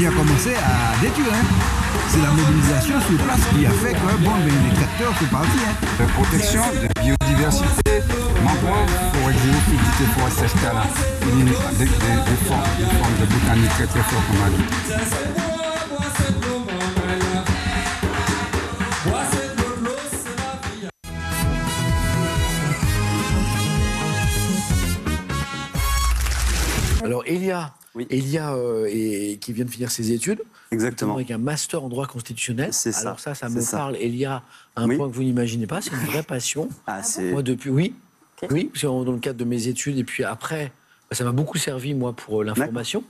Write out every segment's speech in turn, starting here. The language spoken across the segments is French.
qui a commencé à détruire. Hein. C'est la mobilisation sur place qui a fait que les tracteurs sont partis. Hein. Protection de biodiversité, mangrove, forêt géophytique et forêt sèche-canal. Des formes de botanique très très fortes qu'on a dit. Alors Elia, qui vient de finir ses études, exactement, avec un master en droit constitutionnel. C'est ça. Alors ça me parle, Elia, à un point que vous n'imaginez pas, c'est une vraie passion. Moi depuis, oui, parce que dans le cadre de mes études et puis après, ça m'a beaucoup servi moi pour l'information.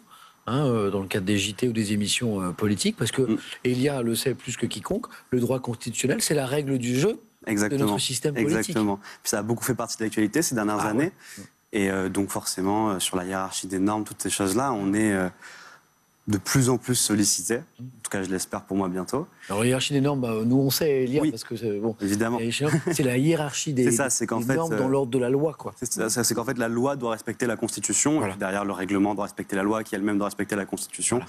Dans le cadre des JT ou des émissions politiques, parce que Elia le sait plus que quiconque, le droit constitutionnel, c'est la règle du jeu de notre système politique. Exactement. Puis ça a beaucoup fait partie de l'actualité ces dernières années. Ouais. Et donc forcément, sur la hiérarchie des normes, toutes ces choses-là, on est de plus en plus sollicité. En tout cas, je l'espère pour moi bientôt. Alors, la hiérarchie des normes, nous on sait lire, parce que évidemment. C'est la hiérarchie des normes dans l'ordre de la loi, quoi. C'est qu'en fait, la loi doit respecter la Constitution. Voilà. Et derrière, le règlement doit respecter la loi, qui elle-même doit respecter la Constitution.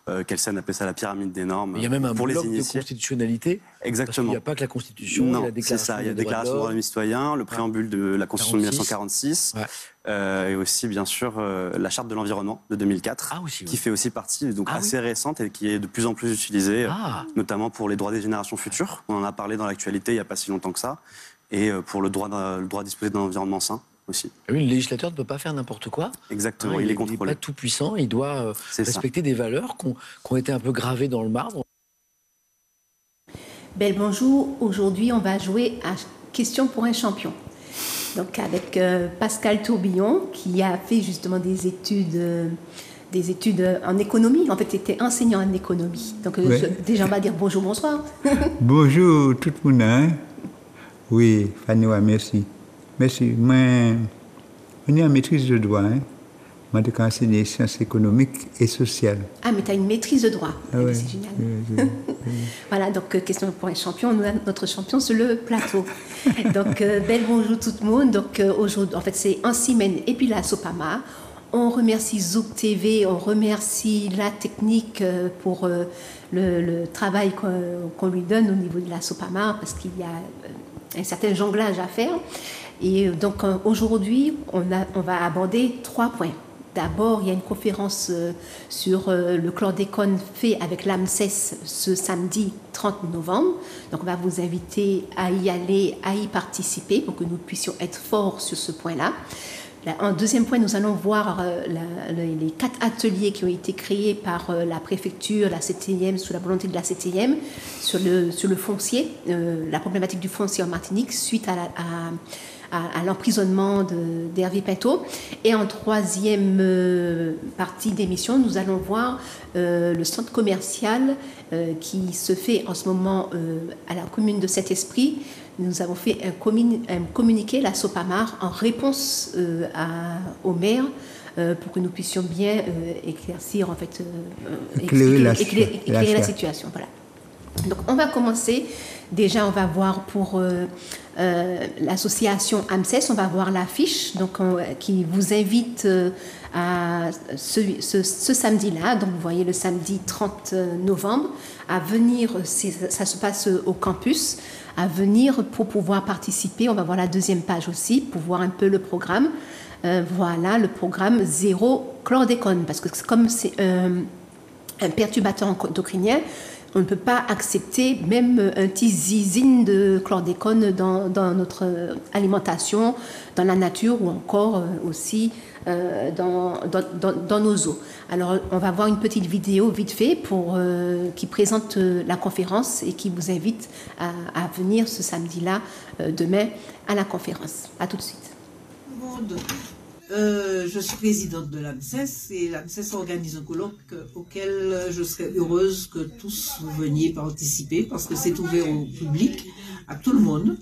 Voilà. Kelsen appelle ça la pyramide des normes. Il y a même un bloc de constitutionnalité. Exactement. Parce qu'il n'y a pas que la Constitution. Non, c'est ça. Il y a la Déclaration des droits des citoyens, le préambule de la Constitution de 1946. Et aussi, bien sûr, la Charte de l'environnement de 2004, qui fait aussi partie, donc assez récente et qui est de plus en plus utilisée, notamment pour les droits des générations futures. On en a parlé dans l'actualité il n'y a pas si longtemps que ça. Et pour le droit à disposer d'un environnement sain aussi. Oui, le législateur ne peut pas faire n'importe quoi. Exactement, il est contrôlé. Il n'est pas tout puissant, il doit respecter des valeurs qui ont été un peu gravées dans le marbre. Bel bonjour, aujourd'hui on va jouer à Question pour un champion. Donc avec Pascal Tourbillon, qui a fait justement des études en économie. En fait, il était enseignant en économie. Donc déjà, on va dire bonjour, bonsoir. Bonjour tout le monde. Hein? Oui, Fanny, merci. Merci. Moi, on est en maîtrise de droit. Hein? Moi, j'ai enseigné sciences économiques et sociales. Ah, mais tu as une maîtrise de droit. Ouais, c'est génial. Voilà, donc question pour un champion. Nous, notre champion sur le plateau. Donc, bel bonjour tout le monde. Donc, aujourd'hui, en fait, c'est en semaine et puis la Sopama. On remercie Zouk TV, on remercie la technique pour le travail qu'on lui donne au niveau de la Sopama, parce qu'il y a un certain jonglage à faire. Et donc, aujourd'hui, on va aborder 3 points. D'abord, il y a une conférence sur le chlordécone fait avec l'AMSES ce samedi 30 novembre. Donc, on va vous inviter à y aller, à y participer pour que nous puissions être forts sur ce point-là. En deuxième point, nous allons voir les 4 ateliers qui ont été créés par la préfecture, la CTM, sous la volonté de la CTM, sur le foncier, la problématique du foncier en Martinique, suite à l'emprisonnement d'Hervé Pinto. Et en troisième partie d'émission, nous allons voir le centre commercial qui se fait en ce moment à la commune de Saint-Esprit. Nous avons fait un communiqué, la Sopamar, en réponse au maire pour que nous puissions bien éclaircir, en fait, éclairer la situation. Voilà. Donc, on va commencer. Déjà, on va voir pour l'association AMSES, on va voir l'affiche qui vous invite à ce samedi-là. Donc, vous voyez le samedi 30 novembre, à venir, ça se passe au campus, à venir pour pouvoir participer. On va voir la deuxième page aussi pour voir un peu le programme. Voilà, le programme zéro chlordécone, parce que comme c'est un perturbateur endocrinien, on ne peut pas accepter même un petit zizine de chlordécone dans notre alimentation, dans la nature ou encore aussi dans nos eaux. Alors, on va voir une petite vidéo vite fait qui présente la conférence et qui vous invite à venir ce samedi-là, demain, à la conférence. À tout de suite. Je suis présidente de l'AMSES et l'AMSES organise un colloque auquel je serais heureuse que tous vous veniez participer parce que c'est ouvert au public, à tout le monde,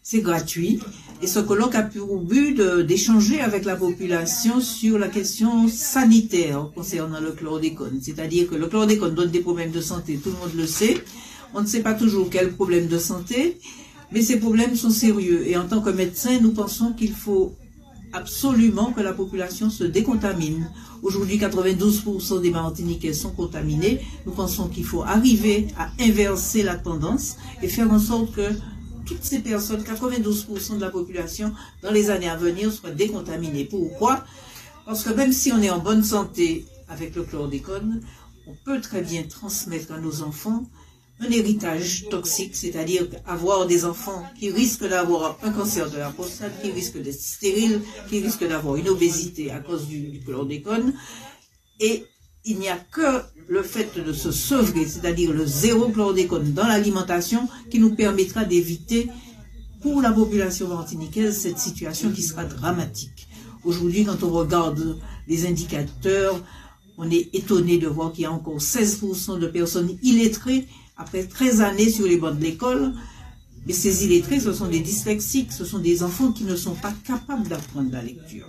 c'est gratuit et ce colloque a pour but d'échanger avec la population sur la question sanitaire concernant le chlordécone, c'est-à-dire que le chlordécone donne des problèmes de santé, tout le monde le sait, on ne sait pas toujours quels problèmes de santé, mais ces problèmes sont sérieux et en tant que médecin, nous pensons qu'il faut absolument que la population se décontamine. Aujourd'hui, 92% des Martiniquais sont contaminés. Nous pensons qu'il faut arriver à inverser la tendance et faire en sorte que toutes ces personnes, 92% de la population, dans les années à venir, soient décontaminées. Pourquoi? Parce que même si on est en bonne santé avec le chlordécone, on peut très bien transmettre à nos enfants un héritage toxique, c'est-à-dire avoir des enfants qui risquent d'avoir un cancer de la prostate, qui risquent d'être stériles, qui risquent d'avoir une obésité à cause du chlordécone. Et il n'y a que le fait de se sevrer, c'est-à-dire le zéro chlordécone dans l'alimentation, qui nous permettra d'éviter pour la population martiniquaise cette situation qui sera dramatique. Aujourd'hui, quand on regarde les indicateurs, on est étonné de voir qu'il y a encore 16% de personnes illettrées après 13 années sur les bancs de l'école. Mais ces illettrés, ce sont des dyslexiques, ce sont des enfants qui ne sont pas capables d'apprendre la lecture.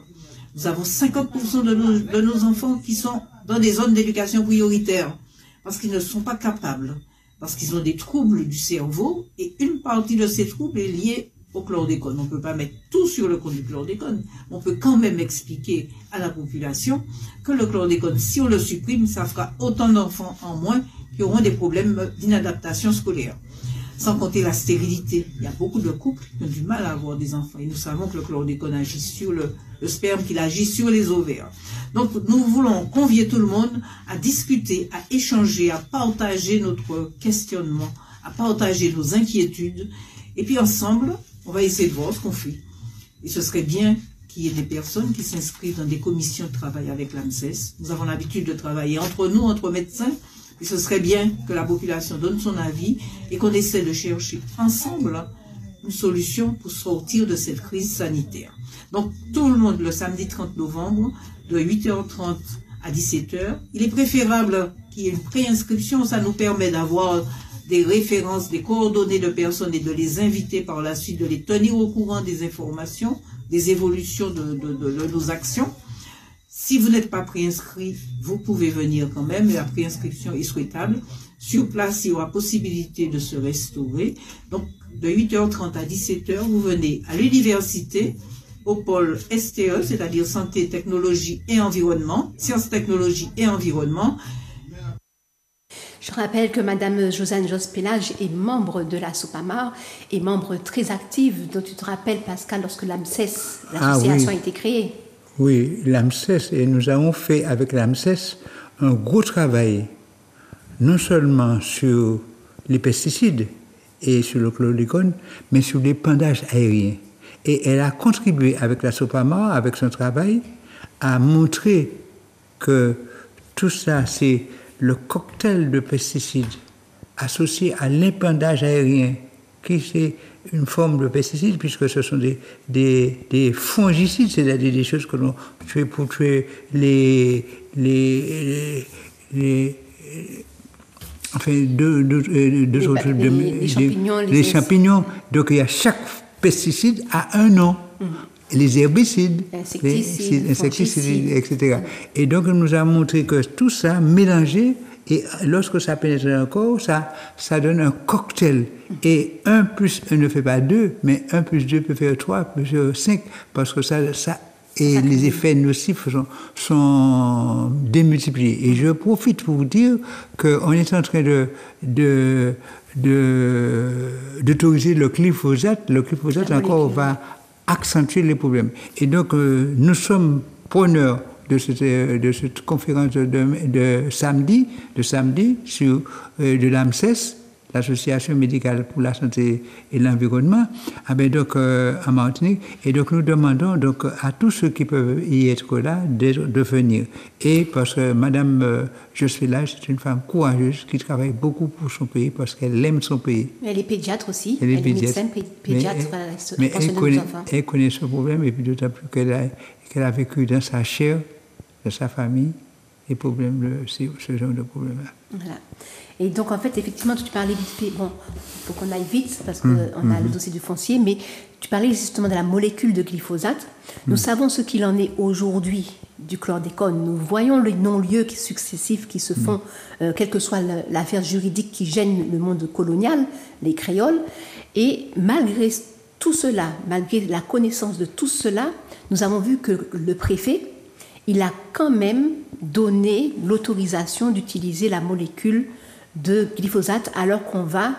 Nous avons 50% de nos enfants qui sont dans des zones d'éducation prioritaire parce qu'ils ne sont pas capables, parce qu'ils ont des troubles du cerveau et une partie de ces troubles est liée au chlordécone. On ne peut pas mettre tout sur le compte du chlordécone. On peut quand même expliquer à la population que le chlordécone, si on le supprime, ça fera autant d'enfants en moins qui auront des problèmes d'inadaptation scolaire. Sans compter la stérilité. Il y a beaucoup de couples qui ont du mal à avoir des enfants. Et nous savons que le chlordécone agit sur le sperme, qu'il agit sur les ovaires. Donc nous voulons convier tout le monde à discuter, à échanger, à partager notre questionnement, à partager nos inquiétudes. Et puis ensemble, on va essayer de voir ce qu'on fait. Et ce serait bien qu'il y ait des personnes qui s'inscrivent dans des commissions de travail avec l'AMSES. Nous avons l'habitude de travailler entre nous, entre médecins. Et ce serait bien que la population donne son avis et qu'on essaie de chercher ensemble une solution pour sortir de cette crise sanitaire. Donc tout le monde le samedi 30 novembre de 8h30 à 17h. Il est préférable qu'il y ait une préinscription, ça nous permet d'avoir des références, des coordonnées de personnes et de les inviter par la suite, de les tenir au courant des informations, des évolutions de nos actions. Si vous n'êtes pas préinscrit, vous pouvez venir quand même, et la préinscription est souhaitable. Sur place, il y aura possibilité de se restaurer. Donc, de 8h30 à 17h, vous venez à l'université, au pôle STE, c'est-à-dire Santé, Technologie et Environnement, Sciences, Technologie et Environnement. Je rappelle que Madame Josiane Jospélage est membre de la SOPAMAR et membre très active, dont tu te rappelles, Pascal, lorsque l'AMSES, l'association, a été créée. Oui, l'AMSES, et nous avons fait avec l'AMSES un gros travail, non seulement sur les pesticides et sur le chlordécone, mais sur l'épandage aérien. Et elle a contribué avec la SOPAMAR, avec son travail, à montrer que tout ça, c'est le cocktail de pesticides associé à l'épandage aérien, qui c'est une forme de pesticide, puisque ce sont des fongicides, c'est-à-dire des choses que l'on tue pour tuer les champignons. Donc il y a chaque pesticide a un nom. Les herbicides, les insecticides, etc. Et donc, nous avons montré que tout ça mélangé, et lorsque ça pénètre dans le corps, ça donne un cocktail. Et 1 plus 1 ne fait pas 2, mais 1 plus 2 peut faire 3, peut faire 5, parce que et les effets nocifs sont démultipliés. Et je profite pour vous dire qu'on est en train d'autoriser le glyphosate. Le glyphosate encore va accentuer les problèmes. Et donc, nous sommes preneurs de cette conférence de samedi de l'AMSES, l'Association médicale pour la santé et l'environnement, en Martinique. Et donc, nous demandons donc à tous ceux qui peuvent y être là de venir. Et parce que Mme Jospélage, c'est une femme courageuse qui travaille beaucoup pour son pays parce qu'elle aime son pays. Elle est pédiatre aussi. Elle est médecin pédiatre. Mais elle connaît ce problème, et puis d'autant plus qu'elle a vécu dans sa chair, dans sa famille, les problèmes, ce genre de problèmes-là. Voilà. Et donc, en fait, effectivement, tu parlais vite fait, bon, il faut qu'on aille vite parce qu'on a le dossier du foncier, mais tu parlais justement de la molécule de glyphosate. Nous savons ce qu'il en est aujourd'hui du chlordécone. Nous voyons les non-lieux successifs qui se font, quelle que soit l'affaire juridique qui gêne le monde colonial, les créoles, et malgré tout cela, malgré la connaissance de tout cela, nous avons vu que le préfet, il a quand même donné l'autorisation d'utiliser la molécule de glyphosate alors qu'on va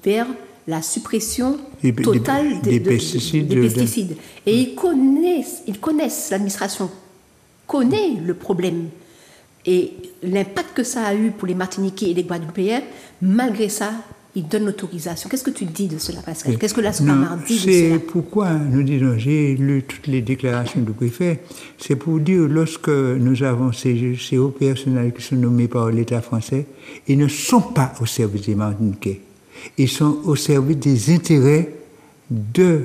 vers la suppression totale des pesticides. Et ils connaissent, l'administration connaît le problème. Et l'impact que ça a eu pour les Martiniquais et les Guadeloupéens, malgré ça, ils donnent l'autorisation. Qu'est-ce que tu dis de cela, Pascal? Qu'est-ce que la SOPAMAR dit de cela? C'est pourquoi nous disons, j'ai lu toutes les déclarations du préfet, c'est pour dire, lorsque nous avons ces hauts personnels qui sont nommés par l'État français, ils ne sont pas au service des Martiniquais. Ils sont au service des intérêts de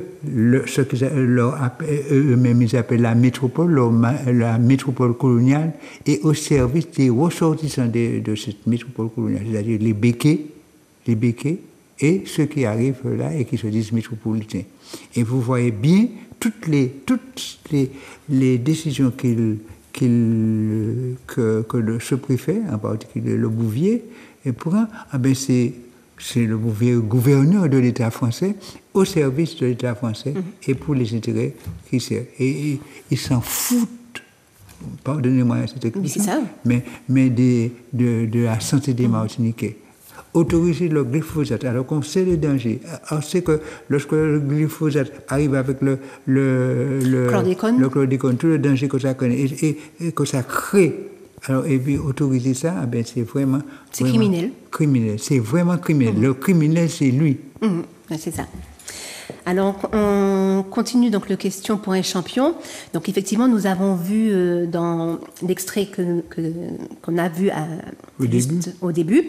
ce qu'eux-mêmes ils appellent la métropole, la métropole coloniale, et au service des ressortissants de cette métropole coloniale, c'est-à-dire les béquets et ceux qui arrivent là et qui se disent métropolitains. Et vous voyez bien toutes les décisions que ce préfet, en particulier le Bouvier, prend, c'est le gouverneur de l'État français au service de l'État français et pour les intérêts qui servent. Et ils s'en foutent, pardonnez-moi cette expression, mais de la santé des Martiniquais. Autoriser le glyphosate, alors qu'on sait les dangers. On sait que lorsque le glyphosate arrive avec le chlordécone, tout le danger que ça connaît et que ça crée. Alors, et puis autoriser ça, c'est vraiment... C'est criminel. C'est vraiment criminel. Le criminel, c'est lui. C'est ça. Alors, on continue donc le question pour un champion. Donc, effectivement, nous avons vu dans l'extrait qu'on a vu au début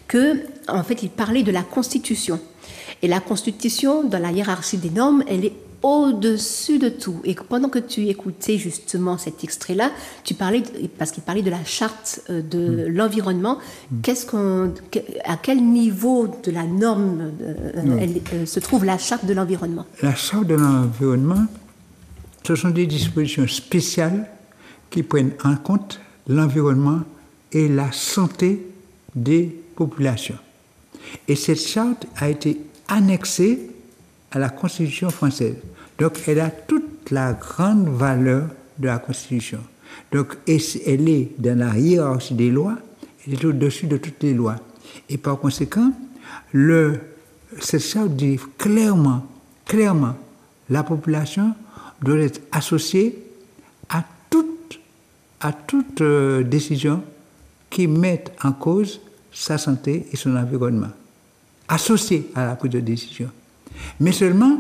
que, en fait, il parlait de la Constitution. Et la Constitution, dans la hiérarchie des normes, elle est au-dessus de tout. Et pendant que tu écoutais justement cet extrait-là, parce qu'il parlait de la charte de l'environnement, à quel niveau de la norme se trouve la charte de l'environnement? La charte de l'environnement, ce sont des dispositions spéciales qui prennent en compte l'environnement et la santé des populations. Et cette charte a été annexée à la Constitution française. Donc, elle a toute la grande valeur de la Constitution. Donc, elle est dans la hiérarchie des lois, elle est au-dessus de toutes les lois. Et par conséquent, cette charte dit clairement, la population doit être associée à toute décision qui mette en cause sa santé et son environnement. Associée à la prise de décision. Mais seulement,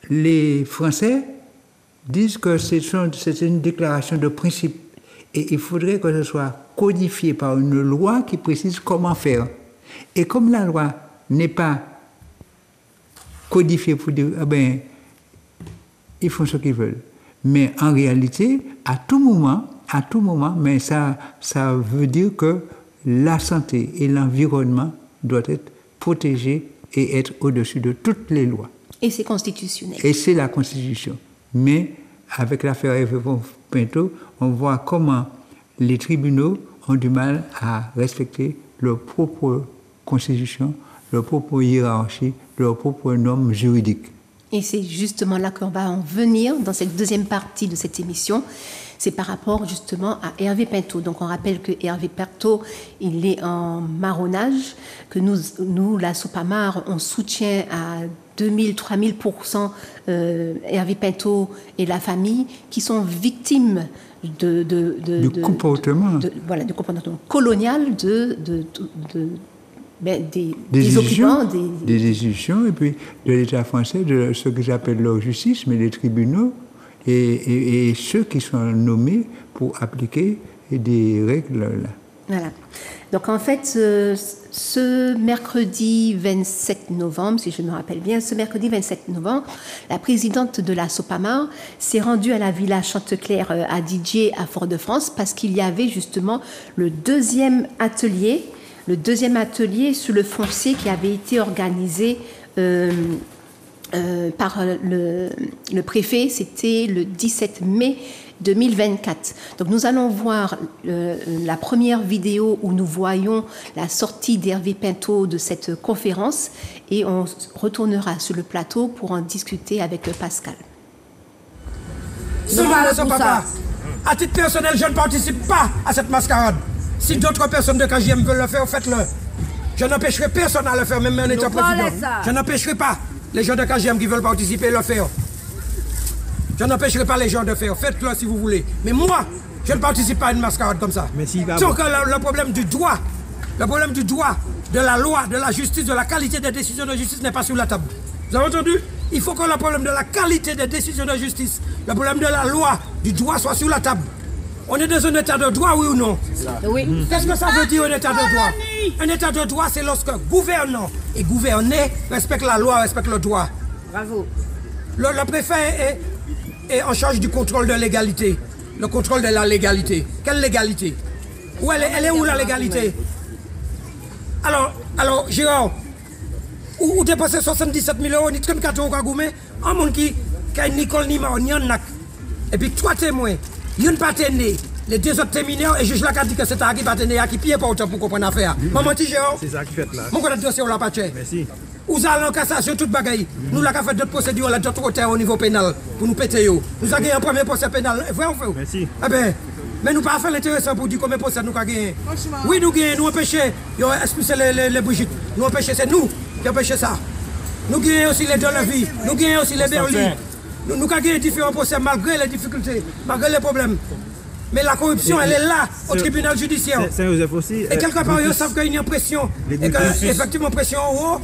les Français disent que c'est une déclaration de principe. Et il faudrait que ce soit codifié par une loi qui précise comment faire. Et comme la loi n'est pas codifiée pour dire, ils font ce qu'ils veulent. Mais en réalité, à tout moment, mais ça veut dire que la santé et l'environnement doivent être protégés et être au-dessus de toutes les lois. Et c'est constitutionnel. Et c'est la Constitution. Mais avec l'affaire Hervé Pinto, on voit comment les tribunaux ont du mal à respecter leur propre Constitution, leur propre hiérarchie, leurs propres normes juridiques. Et c'est justement là qu'on va en venir dans cette deuxième partie de cette émission. C'est par rapport justement à Hervé Pinto. Donc on rappelle que Hervé Pinto, il est en marronnage, que nous la SOPAMAR, on soutient à 2000-3000% Hervé Pinto et la famille qui sont victimes du comportement colonial des occupants. Des institutions et puis de l'État français, de ce que j'appelle leur justice, mais les tribunaux et ceux qui sont nommés pour appliquer des règles là. Voilà. Donc en fait, ce mercredi 27 novembre, si je me rappelle bien, la présidente de la SOPAMAR s'est rendue à la Villa Chanteclair à Didier, à Fort-de-France, parce qu'il y avait justement le deuxième atelier sur le foncier qui avait été organisé par le préfet. C'était le 17 mai 2024. Donc nous allons voir la première vidéo où nous voyons la sortie d'Hervé Pinto de cette conférence et on retournera sur le plateau pour en discuter avec Pascal. Papa, à titre personnel, je ne participe pas à cette mascarade. Si d'autres personnes de KGM veulent le faire, faites-le. Je n'empêcherai personne à le faire, même en étant président. Je n'empêcherai pas les gens de KGM qui veulent participer le faire. Je n'empêcherai pas les gens de faire. Faites-le si vous voulez. Mais moi, je ne participe pas à une mascarade comme ça. Donc le problème du droit, de la loi, de la justice, de la qualité des décisions de justice n'est pas sur la table. Vous avez entendu? Il faut que le problème de la qualité des décisions de justice, le problème de la loi, du droit soit sur la table. On est dans un état de droit, oui ou non? Oui. Qu'est-ce que ça veut dire un état de droit? Un état de droit, c'est lorsque gouvernant et gouverné respectent la loi, respectent le droit. Bravo. Le préfet est en charge du contrôle de l'égalité. Le contrôle de la légalité. Quelle légalité? Où elle est où la légalité? Alors Gérard, où dépenser 77 000 euros, ni 34 euros à Goumé, un monde qui a ni col ni mort, ni un nac. Et puis 3 témoins. Il n'y a pas né. Les 2 autres mineurs, et juge là qui a dit que c'est un qui pas né, qui pille pas autant pour comprendre l'affaire. Maman Tigéo, c'est ça qui fait là. Mon côté dossier, on l'a pas tué. Merci. Nous allons en cassation, toute bagaille. Nous avons fait d'autres procédures, là, d'autres terres au niveau pénal, pour nous péter. Nous avons gagné un premier procès pénal. Vrai ou faux? Merci. Eh bien, mais nous pas fait l'intéressant pour dire combien de procès nous avons gagné. Oui, nous gagnons, nous empêchons, nous expulsons les Brigitte. Nous empêchons, c'est nous qui empêchons ça. Nous gagnons aussi les Delevis, nous gagnons aussi les Berlin. Nous avons gagné différents procès malgré les difficultés, malgré les problèmes. Mais la corruption, elle est là, au tribunal judiciaire. Saint-Joseph aussi. Et quelque part, ils savent qu'il y a une pression. Et qu'effectivement, pression en haut,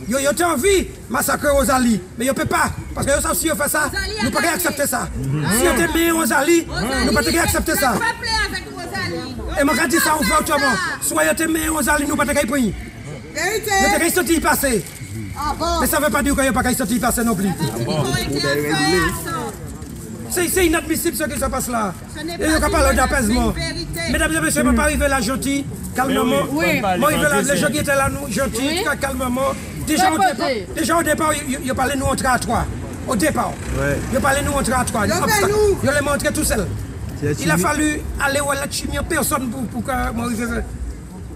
ils ont envie de massacrer Rosalie. Mais ils ne peuvent pas. Parce que ils savent si ils font ça, nous ne pouvons pas accepter ça. Si ils ont mis Rosalie, nous ne pouvons pas accepter ça. Et je dis ça ouvertement. Soit ils ont mis Rosalie, nous ne pouvons pas y prendre. Nous ne pouvons pas y passer. Mais ça ne veut pas dire qu'il n'y a pas y passer non plus. C'est inadmissible ce qui se passe là. Et il n'y a pas d'apaisement. Mesdames et messieurs, je ne peux pas arriver là gentil, calmement. Moi, les gens qui étaient là, nous, gentils, calmement. Déjà au départ, ils parlaient nous entrer à 3. Au départ. Ils parlaient nous entrer à 3. Ils les montré tout seul. Il a fallu aller où la chimie, personne pour que moi arrive.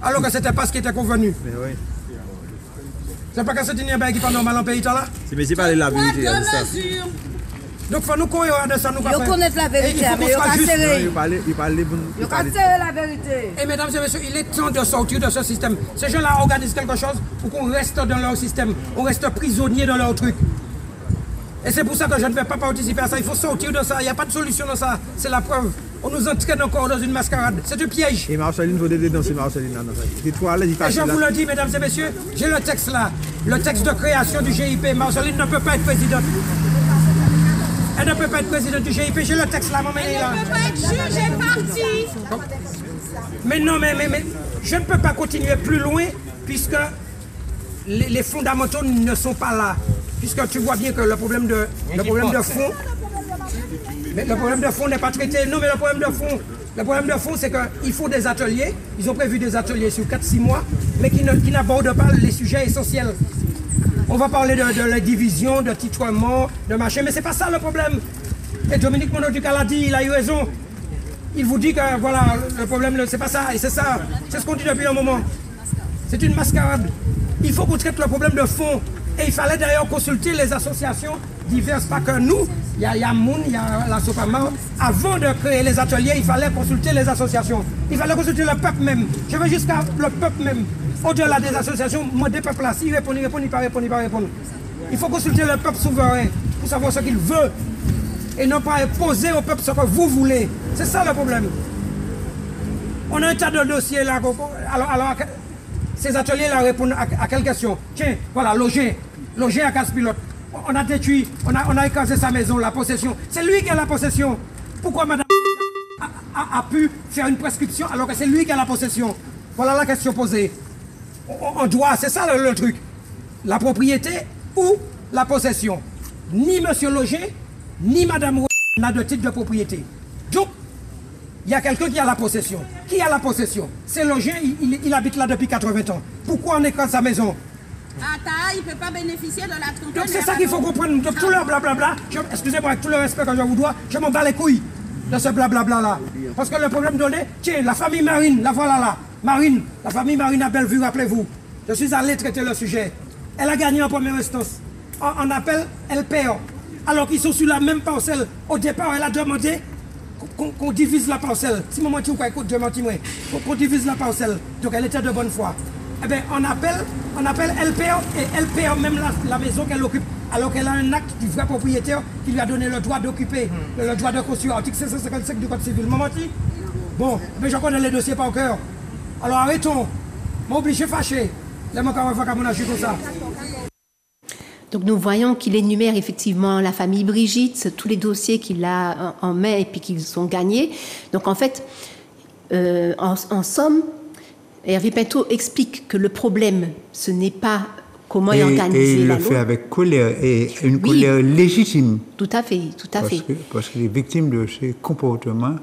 Alors que ce n'était pas ce qui était convenu. C'est pas que c'est une bague qui n'est pas normal en pays là. Mais c'est pas la vérité, c'est ça. Donc, il faut nous courir de ça. Nous connaissent la vérité, mais ils ont serré. Ils ont serré la vérité. Et mesdames et messieurs, il est temps de sortir de ce système. Ces gens-là organisent quelque chose pour qu'on reste dans leur système. On reste prisonnier dans leur truc. Et c'est pour ça que je ne vais pas participer à ça. Il faut sortir de ça. Il n'y a pas de solution dans ça. C'est la preuve. On nous entraîne encore dans une mascarade. C'est un piège. Et Marceline, vous devez dénoncer Marceline. Et je vous le dis, mesdames et messieurs, j'ai le texte là. Le texte de création du GIP. Marceline ne peut pas être présidente. Elle ne peut pas être présidente du GIP. J'ai le texte là, maman. Elle ne peut pas être juge et parti. Mais non, mais je ne peux pas continuer plus loin puisque les fondamentaux ne sont pas là. Puisque tu vois bien que le problème de fond, mais le problème de fond n'est pas traité. Non, mais le problème de fond, c'est qu'il faut des ateliers. Ils ont prévu des ateliers sur 4-6 mois, mais qui n'abordent pas les sujets essentiels. On va parler de la division, de titrement, de machin, mais c'est pas ça le problème. Et Dominique Monoducal a dit, il a eu raison. Il vous dit que voilà, le problème, c'est pas ça, et c'est ça. C'est ce qu'on dit depuis un moment. C'est une mascarade. Il faut qu'on traite le problème de fond. Et il fallait d'ailleurs consulter les associations diverses, pas que nous. Il y a Moun, il y a la Sopama. Avant de créer les ateliers, il fallait consulter les associations. Il fallait consulter le peuple même. Je veux jusqu'à le peuple même. Au-delà des associations, moi, des peuples là, s'il répond, il répond, il ne répond, il ne répond. Il faut consulter le peuple souverain pour savoir ce qu'il veut. Et non pas imposer au peuple ce que vous voulez. C'est ça le problème. On a un tas de dossiers là. Alors ces ateliers-là répondent à quelle question? Tiens, voilà, loger à Casse-Pilote. On a détruit, on a écrasé sa maison, la possession. C'est lui qui a la possession. Pourquoi madame a pu faire une prescription alors que c'est lui qui a la possession? Voilà la question posée. On doit, c'est ça le truc. La propriété ou la possession. Ni monsieur Loger, ni madame n'a de titre de propriété. Donc, il y a quelqu'un qui a la possession. Qui a la possession? C'est Loger, il habite là depuis 80 ans. Pourquoi on écrase sa maison? Il ne peut pas bénéficier de la trentaine. Donc c'est ça qu'il faut comprendre. Donc tout leur blablabla, excusez-moi, avec tout le respect que je vous dois, je m'en bats les couilles. de ce blablabla-là. Parce que le problème donné, tiens, la famille Marine, la voilà là. Marine, la famille Marine à Bellevue, rappelez-vous. Je suis allé traiter le sujet. Elle a gagné en première instance. On appelle LPO. Alors qu'ils sont sur la même parcelle. Au départ, elle a demandé qu'on divise la parcelle. Si maman tu écoute, qu'on divise la parcelle. Donc elle était de bonne foi. Eh bien, on appelle LPO et LPO, même la maison qu'elle occupe, alors qu'elle a un acte du vrai propriétaire qui lui a donné le droit d'occuper, le droit de construire, article 555 du Code civil. Maman, bon, mais je connais les dossiers par cœur. Alors arrêtons. M'oblige fâché. Les mots comme ça. Donc nous voyons qu'il énumère effectivement la famille Brigitte, tous les dossiers qu'il a en main et puis qu'ils ont gagnés. Donc en fait, en somme, Hervé Pinto explique que le problème, ce n'est pas comment est organisé la loi. Et il le fait avec colère, et une colère légitime. Tout à fait, tout à fait. Parce qu'il est victime de ces comportements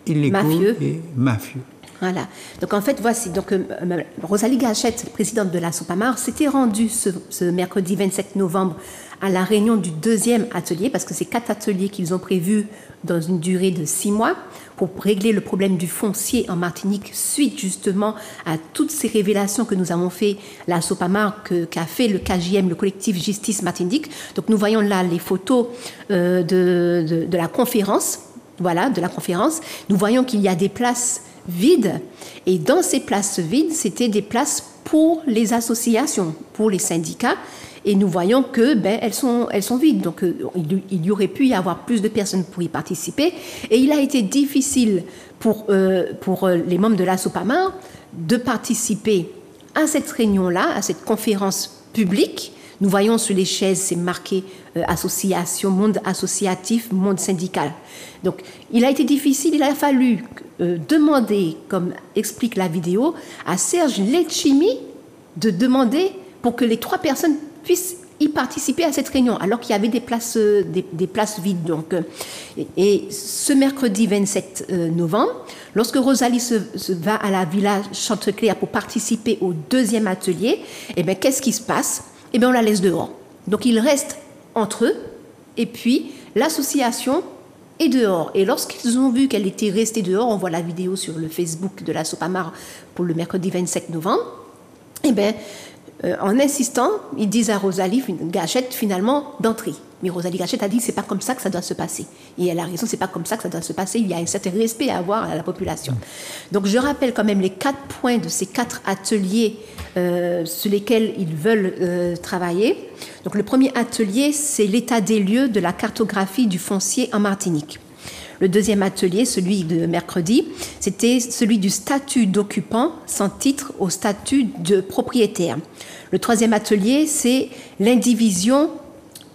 illégaux et mafieux. Voilà. Donc en fait, voici. Donc Rosalie Gachette, présidente de la Sopamar, s'était rendue ce mercredi 27 novembre à la réunion du 2e atelier, parce que c'est 4 ateliers qu'ils ont prévus dans une durée de 6 mois pour régler le problème du foncier en Martinique, suite justement à toutes ces révélations que nous avons fait, la Sopamar, qu'a fait le KJM, le collectif Justice Martinique. Donc nous voyons là les photos de la conférence. Voilà, de la conférence. Nous voyons qu'il y a des places vides, et dans ces places vides, c'était des places pour les associations, pour les syndicats, et nous voyons que elles sont vides. Donc il y aurait pu y avoir plus de personnes pour y participer, et il a été difficile pour les membres de la Sopamar de participer à cette réunion-là, à cette conférence publique. Nous voyons sur les chaises, c'est marqué association, monde associatif, monde syndical. Donc, il a été difficile, il a fallu demander, comme explique la vidéo, à Serge Letchimi de demander pour que les 3 personnes puissent y participer à cette réunion, alors qu'il y avait des places vides. Donc, et ce mercredi 27 novembre, lorsque Rosalie se va à la Villa Chanteclair pour participer au 2e atelier, eh bien, qu'est-ce qui se passe ? Eh bien, on la laisse dehors. Donc, ils restent entre eux, et puis l'association est dehors. Et lorsqu'ils ont vu qu'elle était restée dehors, on voit la vidéo sur le Facebook de la Sopamar pour le mercredi 27 novembre, eh bien, en insistant, ils disent à Rosalie Gachette, finalement, d'entrer. Mais Rosalie Gachette a dit, c'est pas comme ça que ça doit se passer. Et elle a raison, c'est pas comme ça que ça doit se passer. Il y a un certain respect à avoir à la population. Donc, je rappelle quand même les 4 points de ces 4 ateliers sur lesquels ils veulent travailler. Donc, le premier atelier, c'est l'état des lieux de la cartographie du foncier en Martinique. Le 2e atelier, celui de mercredi, c'était celui du statut d'occupant sans titre au statut de propriétaire. Le 3e atelier, c'est l'indivision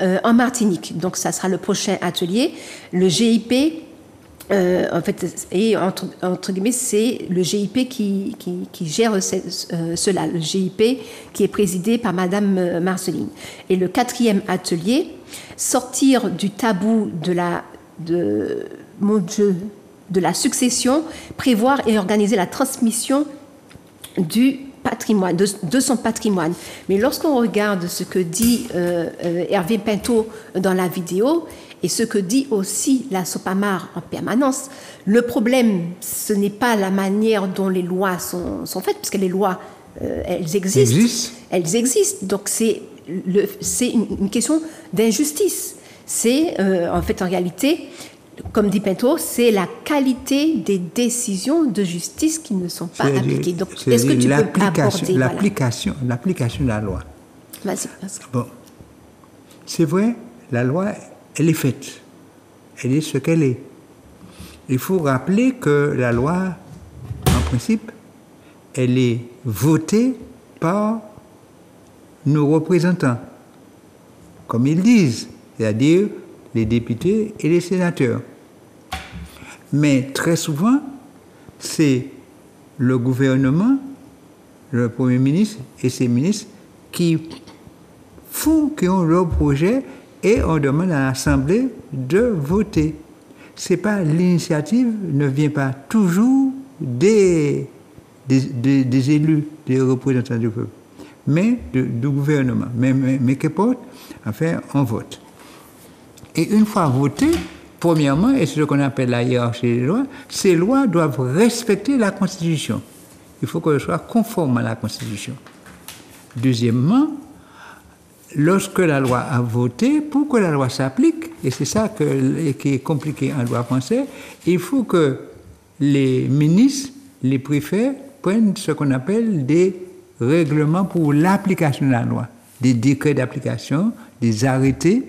en Martinique. Donc, ça sera le prochain atelier. Le GIP, en fait, et entre guillemets, c'est le GIP qui gère cela. Le GIP qui est présidé par Madame Marceline. Et le 4e atelier, sortir du tabou de la succession, prévoir et organiser la transmission du patrimoine, de son patrimoine. Mais lorsqu'on regarde ce que dit Hervé Pinto dans la vidéo et ce que dit aussi la Sopamar en permanence, le problème, ce n'est pas la manière dont les lois sont faites, parce que les lois, elles existent. Elles existent. Donc c'est une question d'injustice. C'est, en fait, en réalité, comme dit Pinto, c'est la qualité des décisions de justice qui ne sont pas appliquées. Donc, est-ce que tu peux aborder l'application de la loi. Vas-y. Bon, c'est vrai, la loi, elle est faite. Elle est ce qu'elle est. Il faut rappeler que la loi, en principe, elle est votée par nos représentants, comme ils disent, c'est-à-dire les députés et les sénateurs. Mais très souvent, c'est le gouvernement, le Premier ministre et ses ministres qui ont leur projet et on demande à l'Assemblée de voter. C'est pas, l'initiative ne vient pas toujours des élus, des représentants du peuple, mais du gouvernement. Mais qu'importe, enfin, on vote. Et une fois voté, premièrement, et c'est ce qu'on appelle la hiérarchie des lois, ces lois doivent respecter la Constitution. Il faut qu'elles soient conformes à la Constitution. Deuxièmement, lorsque la loi a voté, pour que la loi s'applique, et c'est ça qui est compliqué en droit français, il faut que les ministres, les préfets prennent ce qu'on appelle des règlements pour l'application de la loi, des décrets d'application, des arrêtés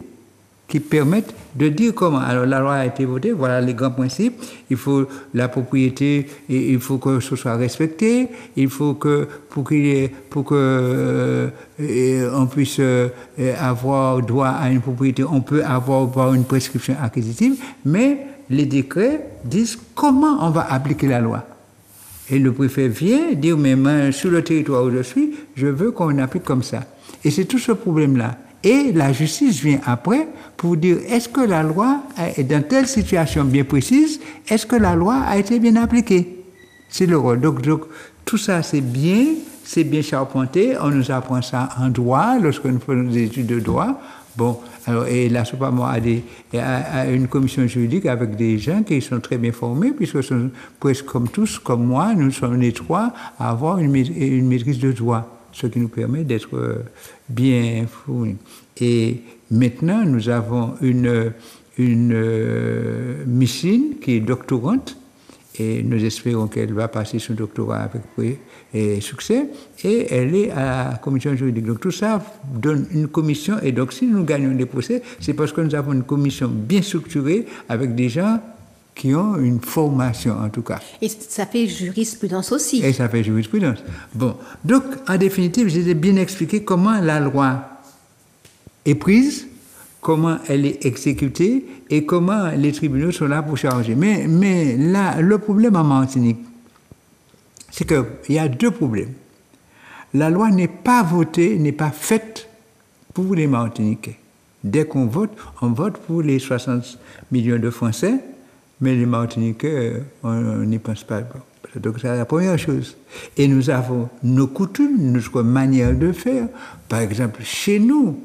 qui permettent de dire comment. Alors la loi a été votée, voilà les grands principes. Il faut la propriété, il faut que ce soit respecté. Il faut que pour que on puisse avoir droit à une propriété, on peut avoir une prescription acquisitive. Mais les décrets disent comment on va appliquer la loi. Et le préfet vient dire mais sur le territoire où je suis, je veux qu'on applique comme ça. Et c'est tout ce problème-là. Et la justice vient après pour dire est-ce que la loi est dans telle situation bien précise, est-ce que la loi a été bien appliquée? C'est le rôle. Donc tout ça c'est bien charpenté. On nous apprend ça en droit lorsque nous faisons des études de droit. Bon, alors, et la SOPAMA a une commission juridique avec des gens qui sont très bien formés, puisque sont presque comme tous, comme moi, nous sommes les trois à avoir une maîtrise de droit, ce qui nous permet d'être bien fournis. Et maintenant, nous avons une Missine qui est doctorante, et nous espérons qu'elle va passer son doctorat avec succès, et elle est à la commission juridique. Donc tout ça donne une commission, et donc si nous gagnons des procès, c'est parce que nous avons une commission bien structurée, avec des gens qui ont une formation en tout cas. Et ça fait jurisprudence aussi. Et ça fait jurisprudence. Bon, donc en définitive, j'ai bien expliqué comment la loi est prise, comment elle est exécutée et comment les tribunaux sont là pour charger. Mais là, le problème en Martinique, c'est qu'il y a deux problèmes. La loi n'est pas votée, n'est pas faite pour les Martiniquais. Dès qu'on vote, on vote pour les 60 millions de Français, mais les Martiniquais, on n'y pense pas. Donc c'est la première chose. Et nous avons nos coutumes, notre manière de faire. Par exemple, chez nous,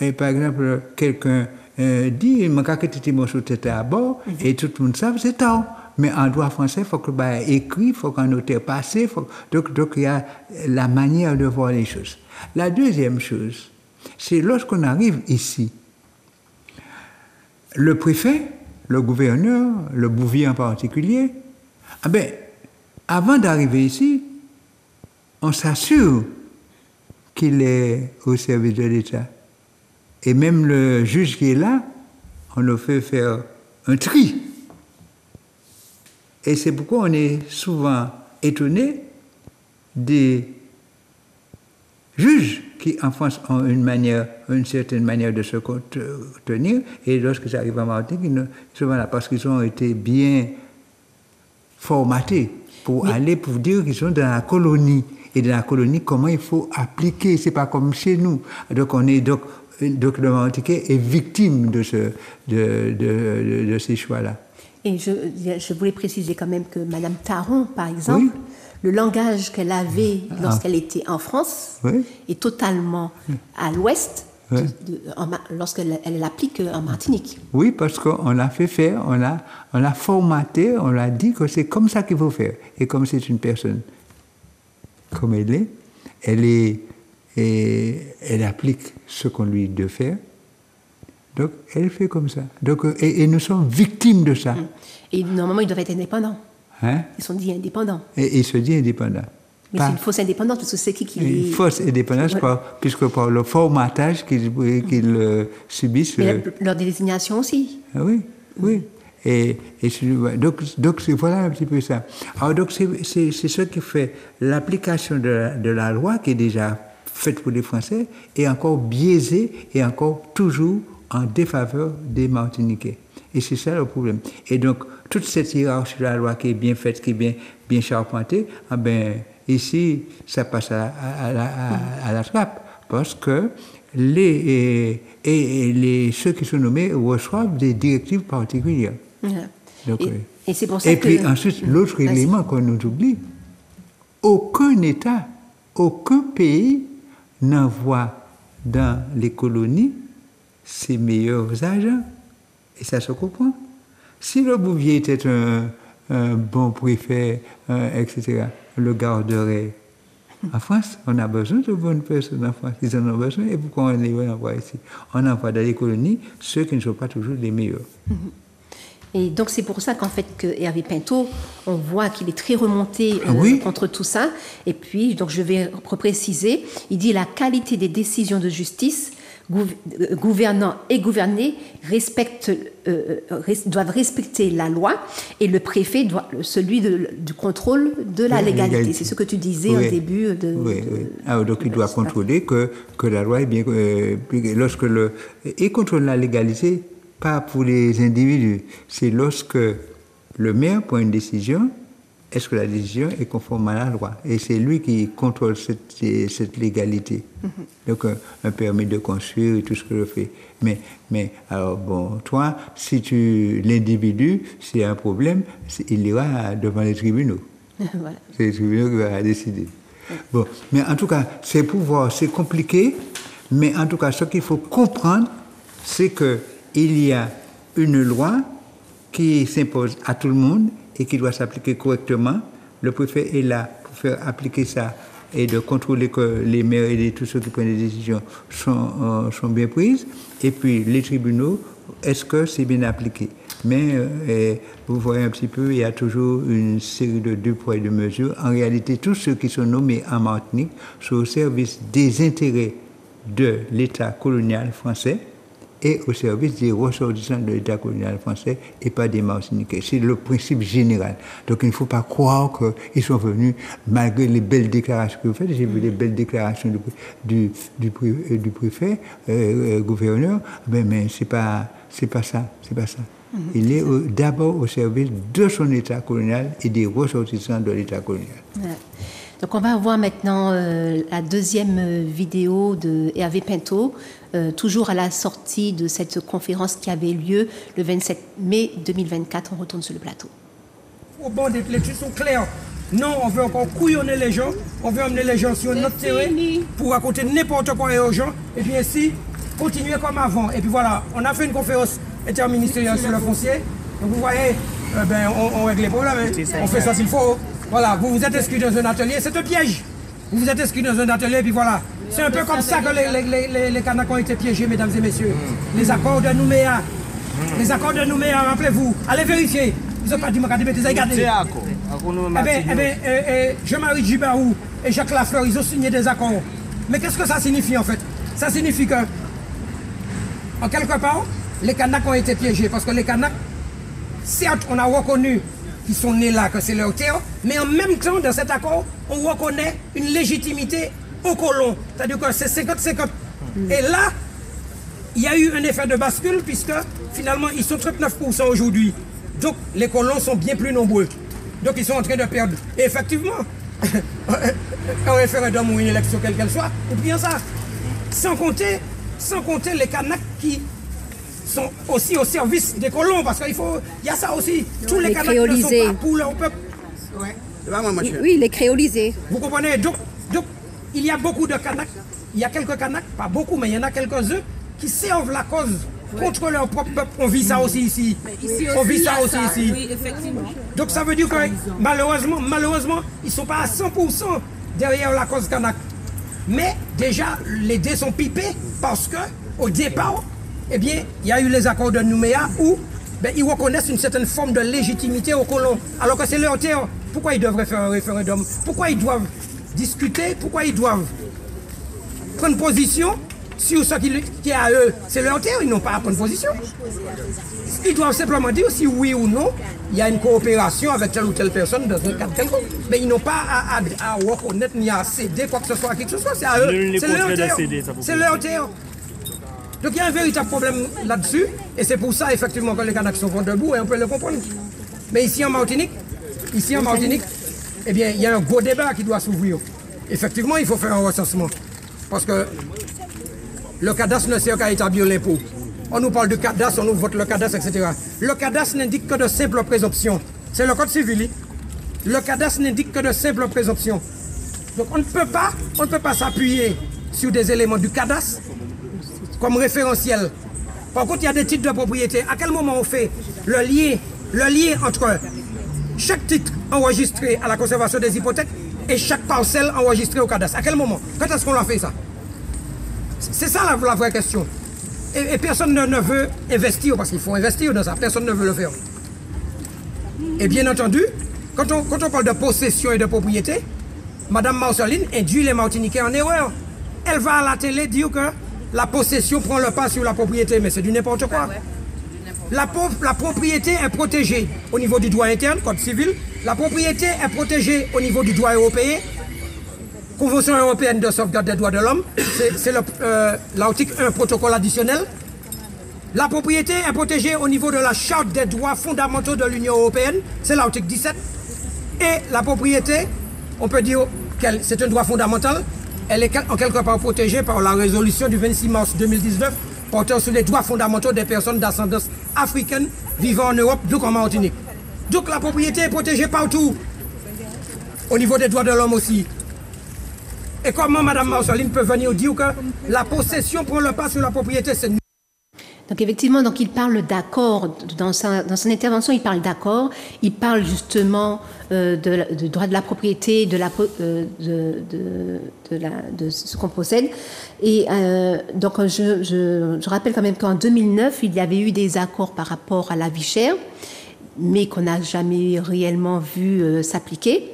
et par exemple, quelqu'un dit, « Je vais mon sous-tête à bord », et tout le monde sait, c'est tard. Mais en droit français, il faut que écrit, il faut qu'un notaire passe. Donc il y a la manière de voir les choses. La deuxième chose, c'est lorsqu'on arrive ici, le préfet, le gouverneur, le bouvier en particulier, avant d'arriver ici, on s'assure qu'il est au service de l'État. Et même le juge qui est là, on le fait faire un tri. Et c'est pourquoi on est souvent étonné des juges qui, en France, ont une certaine manière de se tenir, et lorsqu'ils arrivent en Martinique, ils sont là parce qu'ils ont été bien formatés pour dire qu'ils sont dans la colonie. Et dans la colonie, comment il faut appliquer, c'est pas comme chez nous. Donc le Martiniquais est victime de ces choix-là. Et je voulais préciser quand même que Madame Taron, par exemple, le langage qu'elle avait lorsqu'elle était en France est totalement à l'ouest lorsqu'elle l'applique en Martinique. Oui, parce qu'on l'a fait faire, on l'a formaté, on l'a dit que c'est comme ça qu'il faut faire. Et comme c'est une personne comme elle applique ce qu'on lui dit de faire. Donc, elle fait comme ça. Donc, et nous sommes victimes de ça. Et normalement, ils doivent être indépendants. Hein? Ils sont dits indépendants. Et ils se disent indépendants. Mais c'est une fausse indépendance, parce que c'est qui Une fausse indépendance, puisque par le formatage qu'ils subissent. Mais leur désignation aussi. Oui. Donc voilà un petit peu ça. Alors, donc, c'est ce qui fait l'application de la loi qui est déjà faite pour les Français est encore biaisée et encore toujours en défaveur des Martiniquais. Et c'est ça le problème. Et donc, toute cette hiérarchie de la loi qui est bien faite, qui est bien charpentée, ici, ça passe à la trappe. Parce que ceux qui sont nommés reçoivent des directives particulières. Donc, et c'est pour ça puis ensuite, l'autre élément qu'on nous oublie, aucun État, aucun pays n'envoie dans les colonies ses meilleurs agents Et ça se comprend. Si le Bouvier était un bon préfet, etc., on le garderait. En France, on a besoin de bonnes personnes en France. Ils en ont besoin. Et pourquoi on les envoie ici? On envoie dans les colonies ceux qui ne sont pas toujours les meilleurs. Et donc c'est pour ça qu'en fait que Hervé Pinto, on voit qu'il est très remonté contre tout ça. Et puis, donc je vais repréciser, il dit la qualité des décisions de justice, gouvernants et gouvernés doivent respecter la loi et le préfet celui du contrôle de la légalité. C'est ce que tu disais au début. Alors, donc il doit contrôler que la loi est bien... et contrôle la légalité, pas pour les individus. C'est lorsque le maire prend une décision, est-ce que la décision est conforme à la loi? Et c'est lui qui contrôle cette légalité. Donc, un permis de construire et tout ce que je fais. Mais alors, bon, toi, si l'individu, s'il y a un problème, il ira devant les tribunaux. Voilà. C'est les tribunaux qui vont décider. Bon, mais en tout cas, ces pouvoirs, c'est compliqué, mais en tout cas, ce qu'il faut comprendre, c'est qu'il y a une loi qui s'impose à tout le monde et qui doit s'appliquer correctement. Le préfet est là pour faire appliquer ça et de contrôler que les maires et tous ceux qui prennent des décisions sont bien prises. Et puis les tribunaux, est-ce que c'est bien appliqué? Mais vous voyez un petit peu, il y a toujours une série de deux poids et deux mesures. En réalité, tous ceux qui sont nommés en Martinique sont au service des intérêts de l'État colonial français et au service des ressortissants de l'État colonial français et pas des Martiniquais. C'est le principe général. Donc il ne faut pas croire qu'ils sont venus, malgré les belles déclarations que vous faites. J'ai vu les belles déclarations du préfet, gouverneur, mais c'est pas ça. Il est d'abord au service de son État colonial et des ressortissants de l'État colonial. Ouais. Donc on va voir maintenant la deuxième vidéo de Hervé Pinto, toujours à la sortie de cette conférence qui avait lieu le 27 mai 2024. On retourne sur le plateau. Au bord des lectures sont claires. Non, on veut encore couillonner les gens, on veut emmener les gens sur notre terrain pour raconter n'importe quoi aux gens, et puis ainsi continuer comme avant. Et puis voilà, on a fait une conférence interministérielle sur le foncier. Donc vous voyez, on règle les problèmes, on fait ça s'il faut. Voilà, vous vous êtes inscrit dans un atelier, c'est un piège. Vous vous êtes inscrit dans un atelier, et puis voilà. C'est un peu comme ça que les Kanaks ont été piégés, mesdames et messieurs. Les accords de Nouméa. Les accords de Nouméa, rappelez-vous. Allez vérifier. Ils n'ont pas dit, mais regardez. Jean-Marie Djibarou et Jacques Lafleur, ils ont signé des accords. Mais qu'est-ce que ça signifie en fait? Ça signifie que, en quelque part, les Kanaks ont été piégés. Parce que les Kanaks, certes, on a reconnu qu'ils sont nés là, que c'est leur terre, mais en même temps, dans cet accord, on reconnaît une légitimité aux colons. C'est-à-dire que c'est 50-50. Et là, il y a eu un effet de bascule, puisque finalement, ils sont 39% aujourd'hui. Donc, les colons sont bien plus nombreux. Donc, ils sont en train de perdre. Et effectivement, un référendum ou une élection, quelle qu'elle soit, oublions ça. Sans compter les Kanaks qui sont aussi au service des colons, parce qu'il y a ça aussi. Tous les Kanaks ne sont pas pour leur peuple. Ouais. Oui, les créolisés. Vous comprenez? Donc, il y a beaucoup de Kanaks, il y a quelques Kanaks, pas beaucoup, mais il y en a quelques-uns qui servent la cause contre leur propre peuple. On vit ça aussi ici. On vit ça aussi ici. Oui, effectivement. Donc ça veut dire que malheureusement, ils ne sont pas à 100% derrière la cause Kanak. Mais déjà, les dés sont pipés parce que au départ, eh bien, il y a eu les accords de Nouméa où ils reconnaissent une certaine forme de légitimité aux colons. Alors que c'est leur terre. Pourquoi ils devraient faire un référendum? Pourquoi ils doivent discuter? Pourquoi ils doivent prendre position sur ce qui est à eux? C'est leur terre, ils n'ont pas à prendre position. Ils doivent simplement dire si oui ou non, il y a une coopération avec telle ou telle personne dans un cadre quelconque. Mais ils n'ont pas à reconnaître ni à céder quoi que ce soit à qui que ce soit. C'est à eux. C'est leur terre. C'est leur terre. Donc il y a un véritable problème là-dessus. Et c'est pour ça, effectivement, que les Kanaks sont debout et on peut le comprendre. Mais ici en Martinique, eh bien, il y a un gros débat qui doit s'ouvrir. Effectivement, il faut faire un recensement. Parce que le cadastre ne sert qu'à établir l'impôt. On nous parle de cadastre, on nous vote le cadastre, etc. Le cadastre n'indique que de simples présomptions. C'est le code civil. Le cadastre n'indique que de simples présomptions. Donc on ne peut pas s'appuyer sur des éléments du cadastre comme référentiel Par contre, il y a des titres de propriété. À quel moment on fait le lien entre chaque titre enregistré à la conservation des hypothèques et chaque parcelle enregistrée au cadastre? À quel moment? Quand est-ce qu'on a fait ça? C'est ça la vraie question. Et personne ne veut investir, parce qu'il faut investir dans ça. Personne ne veut le faire. Et bien entendu, quand on parle de possession et de propriété, Mme Marceline induit les Martiniquais en erreur. Elle va à la télé dire que la possession prend le pas sur la propriété, mais c'est du n'importe quoi. La propriété est protégée au niveau du droit interne, code civil. La propriété est protégée au niveau du droit européen. Convention européenne de sauvegarde des droits de l'homme, c'est l'article 1, protocole additionnel. La propriété est protégée au niveau de la charte des droits fondamentaux de l'Union européenne, c'est l'article 17. Et la propriété, on peut dire que c'est un droit fondamental, elle est en quelque part protégée par la résolution du 26 mars 2019 portant sur les droits fondamentaux des personnes d'ascendance africaine vivant en Europe, donc en Martinique. Donc la propriété est protégée partout, au niveau des droits de l'homme aussi. Et comment Mme Marceline peut venir dire que la possession prend le pas sur la propriété? Donc effectivement, il parle d'accord, dans son intervention, il parle d'accord, il parle justement de droit de la propriété, de ce qu'on possède. Et donc je rappelle quand même qu'en 2009, il y avait eu des accords par rapport à la vie chère, mais qu'on n'a jamais réellement vu s'appliquer.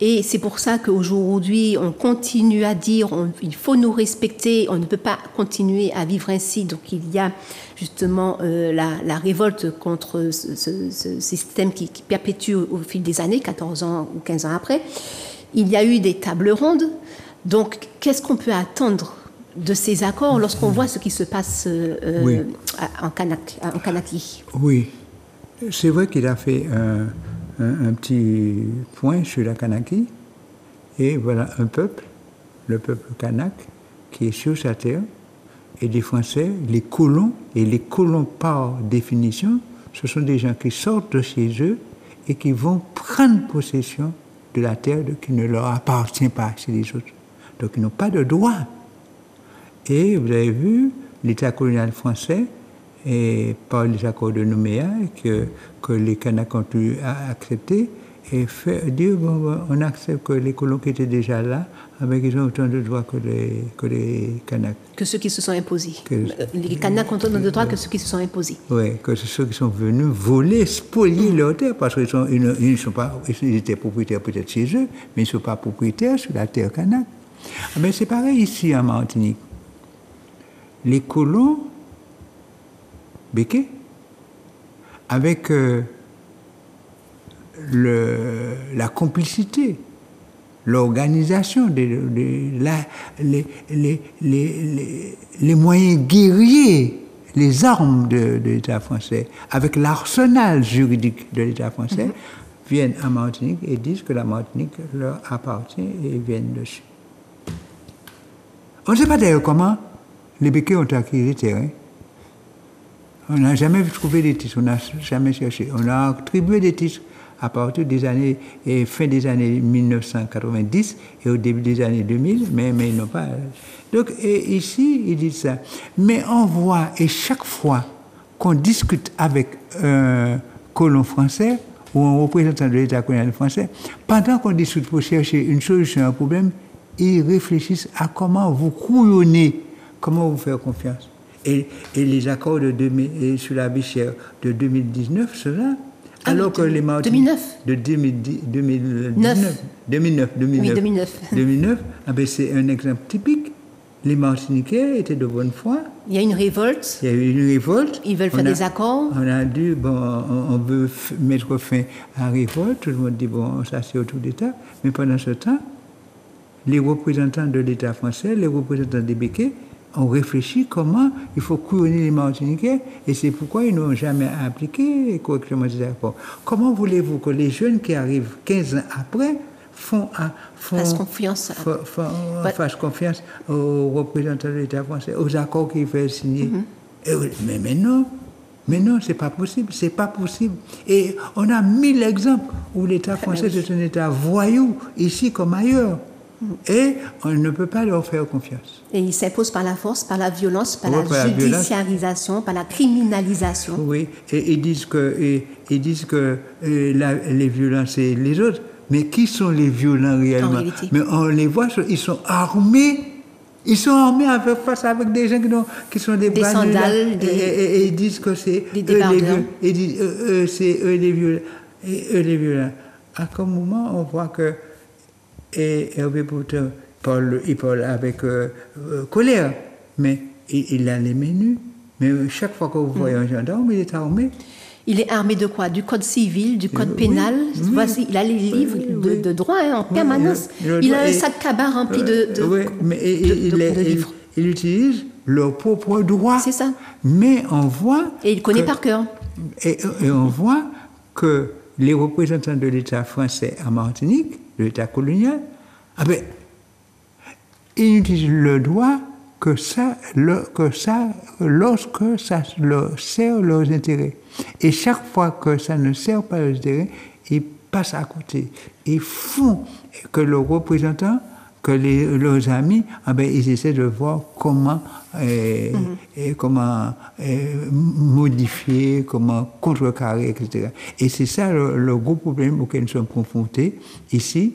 Et c'est pour ça qu'aujourd'hui, on continue à dire il faut nous respecter, on ne peut pas continuer à vivre ainsi. Donc il y a justement la révolte contre ce système qui perpétue au fil des années, 14 ans ou 15 ans après. Il y a eu des tables rondes. Donc qu'est-ce qu'on peut attendre de ces accords lorsqu'on voit ce qui se passe en Kanaki? Oui, c'est vrai qu'il a fait un petit point sur la Kanaki, et voilà un peuple, le peuple kanak, qui est sur sa terre, et des Français, les colons, et les colons par définition, ce sont des gens qui sortent de chez eux et qui vont prendre possession de la terre qui ne leur appartient pas chez les autres. Donc ils n'ont pas de droit. Et vous avez vu, l'État colonial français, et par les accords de Nouméa, que les Kanaks ont pu accepter, et dire on accepte que les colons qui étaient déjà là, ils ont autant de droits que les Kanaks. Que ceux qui se sont imposés. Les Kanaks ont autant de droits que ceux qui se sont imposés. Oui, que ceux qui sont venus voler, spolier leur terre, parce qu'ils étaient propriétaires peut-être chez eux, mais ils ne sont pas propriétaires sur la terre Kanak. Mais c'est pareil ici en Martinique. Les colons béquets, avec la complicité, l'organisation, les moyens guerriers, les armes de l'État français, avec l'arsenal juridique de l'État français, viennent à Martinique et disent que la Martinique leur appartient et viennent dessus. On ne sait pas d'ailleurs comment les béquets ont acquis les terrains. On n'a jamais trouvé des titres, on n'a jamais cherché. On a attribué des titres à partir des années, fin des années 1990 et au début des années 2000, mais ils n'ont pas. Donc ici, ils disent ça. Mais on voit, et chaque fois qu'on discute avec un colon français ou un représentant de l'État colonial français, pendant qu'on discute pour chercher une solution à un problème, ils réfléchissent à comment vous couillonner, comment vous faire confiance. Et les accords sur la vie chère de 2019, cela, alors que les Martiniquais... 2009. Oui, 2009, c'est un exemple typique. Les Martiniquais étaient de bonne foi. Il y a une révolte. Ils veulent faire des accords. On a dit, on veut mettre fin à la révolte. Tout le monde dit, ça c'est autour d'État. Mais pendant ce temps, les représentants de l'État français, les représentants des béquets, ont réfléchi comment il faut couillonner les Martiniquais, et c'est pourquoi ils n'ont jamais appliqué correctement ces accords. Comment voulez-vous que les jeunes qui arrivent 15 ans après fassent confiance aux représentants de l'État français, aux accords qu'ils veulent signer? Mais non, c'est pas possible, Et on a 1000 exemples où l'État français est un État voyou, ici comme ailleurs. Et on ne peut pas leur faire confiance. Et ils s'imposent par la force, par la violence, par la judiciarisation, par la criminalisation. Oui, et ils disent que les violents, c'est les autres. Mais qui sont les violents réellement? Mais on les voit, ils sont armés. Ils sont armés face avec des gens qui sont des sandales, et ils disent que c'est eux les violents. Ils disent c'est eux les violents. Et eux les violents. À quel moment on voit que Hervé Poutin il parle avec colère, mais il a les mains nues. Mais chaque fois que vous voyez un gendarme, il est armé. Il est armé de quoi? Du code civil, du code pénal. Voici, il a les livres de droit en permanence. Il a un sac cabas rempli de livres. Il utilise leur propre droit. C'est ça. Mais on voit... Et il connaît par cœur. Et on voit que les représentants de l'État français à Martinique, de l'État colonial, ils utilisent le droit que ça lorsque ça leur sert leurs intérêts. Et chaque fois que ça ne sert pas leurs intérêts, ils passent à côté. Ils font que leurs représentants, que leurs amis, ils essaient de voir comment modifier, comment contrecarrer, etc. Et c'est ça le gros problème auquel nous sommes confrontés ici,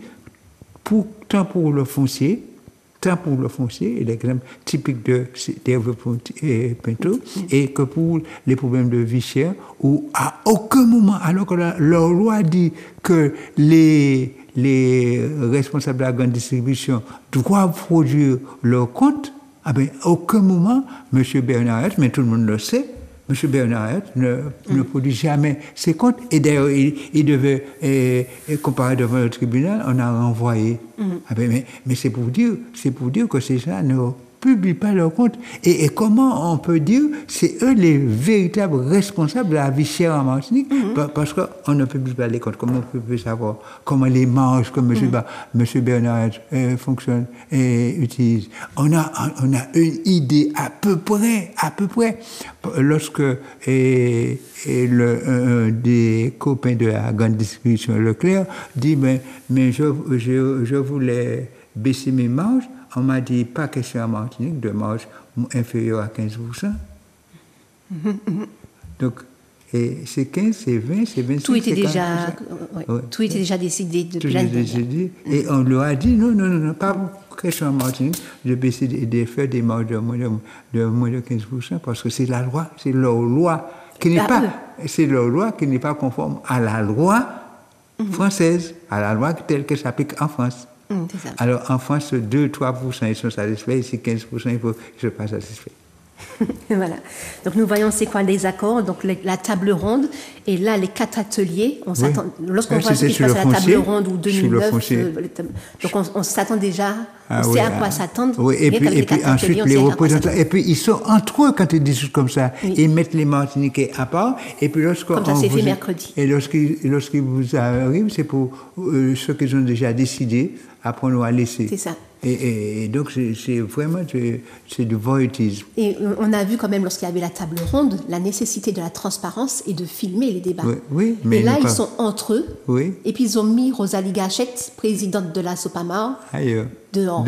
tant pour le foncier, et l'exemple typique d'Hervé Pinto, et que pour les problèmes de vie chère, où à aucun moment, alors que la loi dit que les responsables de la grande distribution doivent produire leurs comptes, à aucun moment, M. Bernard, mais tout le monde le sait, M. Bernard ne produit jamais ses comptes. Et d'ailleurs, il devait comparer devant le tribunal, on a renvoyé. Mais c'est pour dire que ces gens ne publient pas leurs comptes. Et comment on peut dire c'est eux les véritables responsables de la vie chère en Martinique? Parce qu'on ne publie pas les comptes. Comment on peut savoir comment les marges que M. Bernard fonctionne et utilise? On a une idée à peu près. Lorsque un des copains de la grande distribution Leclerc dit mais je voulais baisser mes marges, on m'a dit pas question à Martinique de marge inférieure à 15%. Donc, c'est 15, c'est 20, c'est 25, tout était déjà décidé depuis l'année dernière. Et on leur a dit non, pas question à Martinique de baisser de faire des marges de moins de 15%, parce que c'est la loi, c'est leur loi qui n'est pas conforme à la loi française, à la loi telle qu'elle s'applique en France. Alors en France, 2-3% ils sont satisfaits, ici 15% ils ne sont pas satisfaits. Voilà. Donc nous voyons c'est quoi les accords, donc la table ronde, et là les 4 ateliers. Lorsqu'on voit ce qui se passe à la table ronde ou 2009, donc on s'attend déjà, on sait à quoi s'attendre. Oui, et puis ensuite les représentants, et puis ils sont entre eux quand ils disent comme ça, ils mettent les Martiniquais à part, et puis comme ça c'est fait mercredi. Et lorsqu'ils vous arrivent, c'est pour ceux qu'ils ont déjà décidé, après on va laisser. C'est ça. Et donc, c'est vraiment du voyeutisme. Et on a vu quand même, lorsqu'il y avait la table ronde, la nécessité de la transparence et de filmer les débats. Oui, mais et là, ils sont entre eux. Oui. Et puis, ils ont mis Rosalie Gachette, présidente de la SOPAMA, dehors.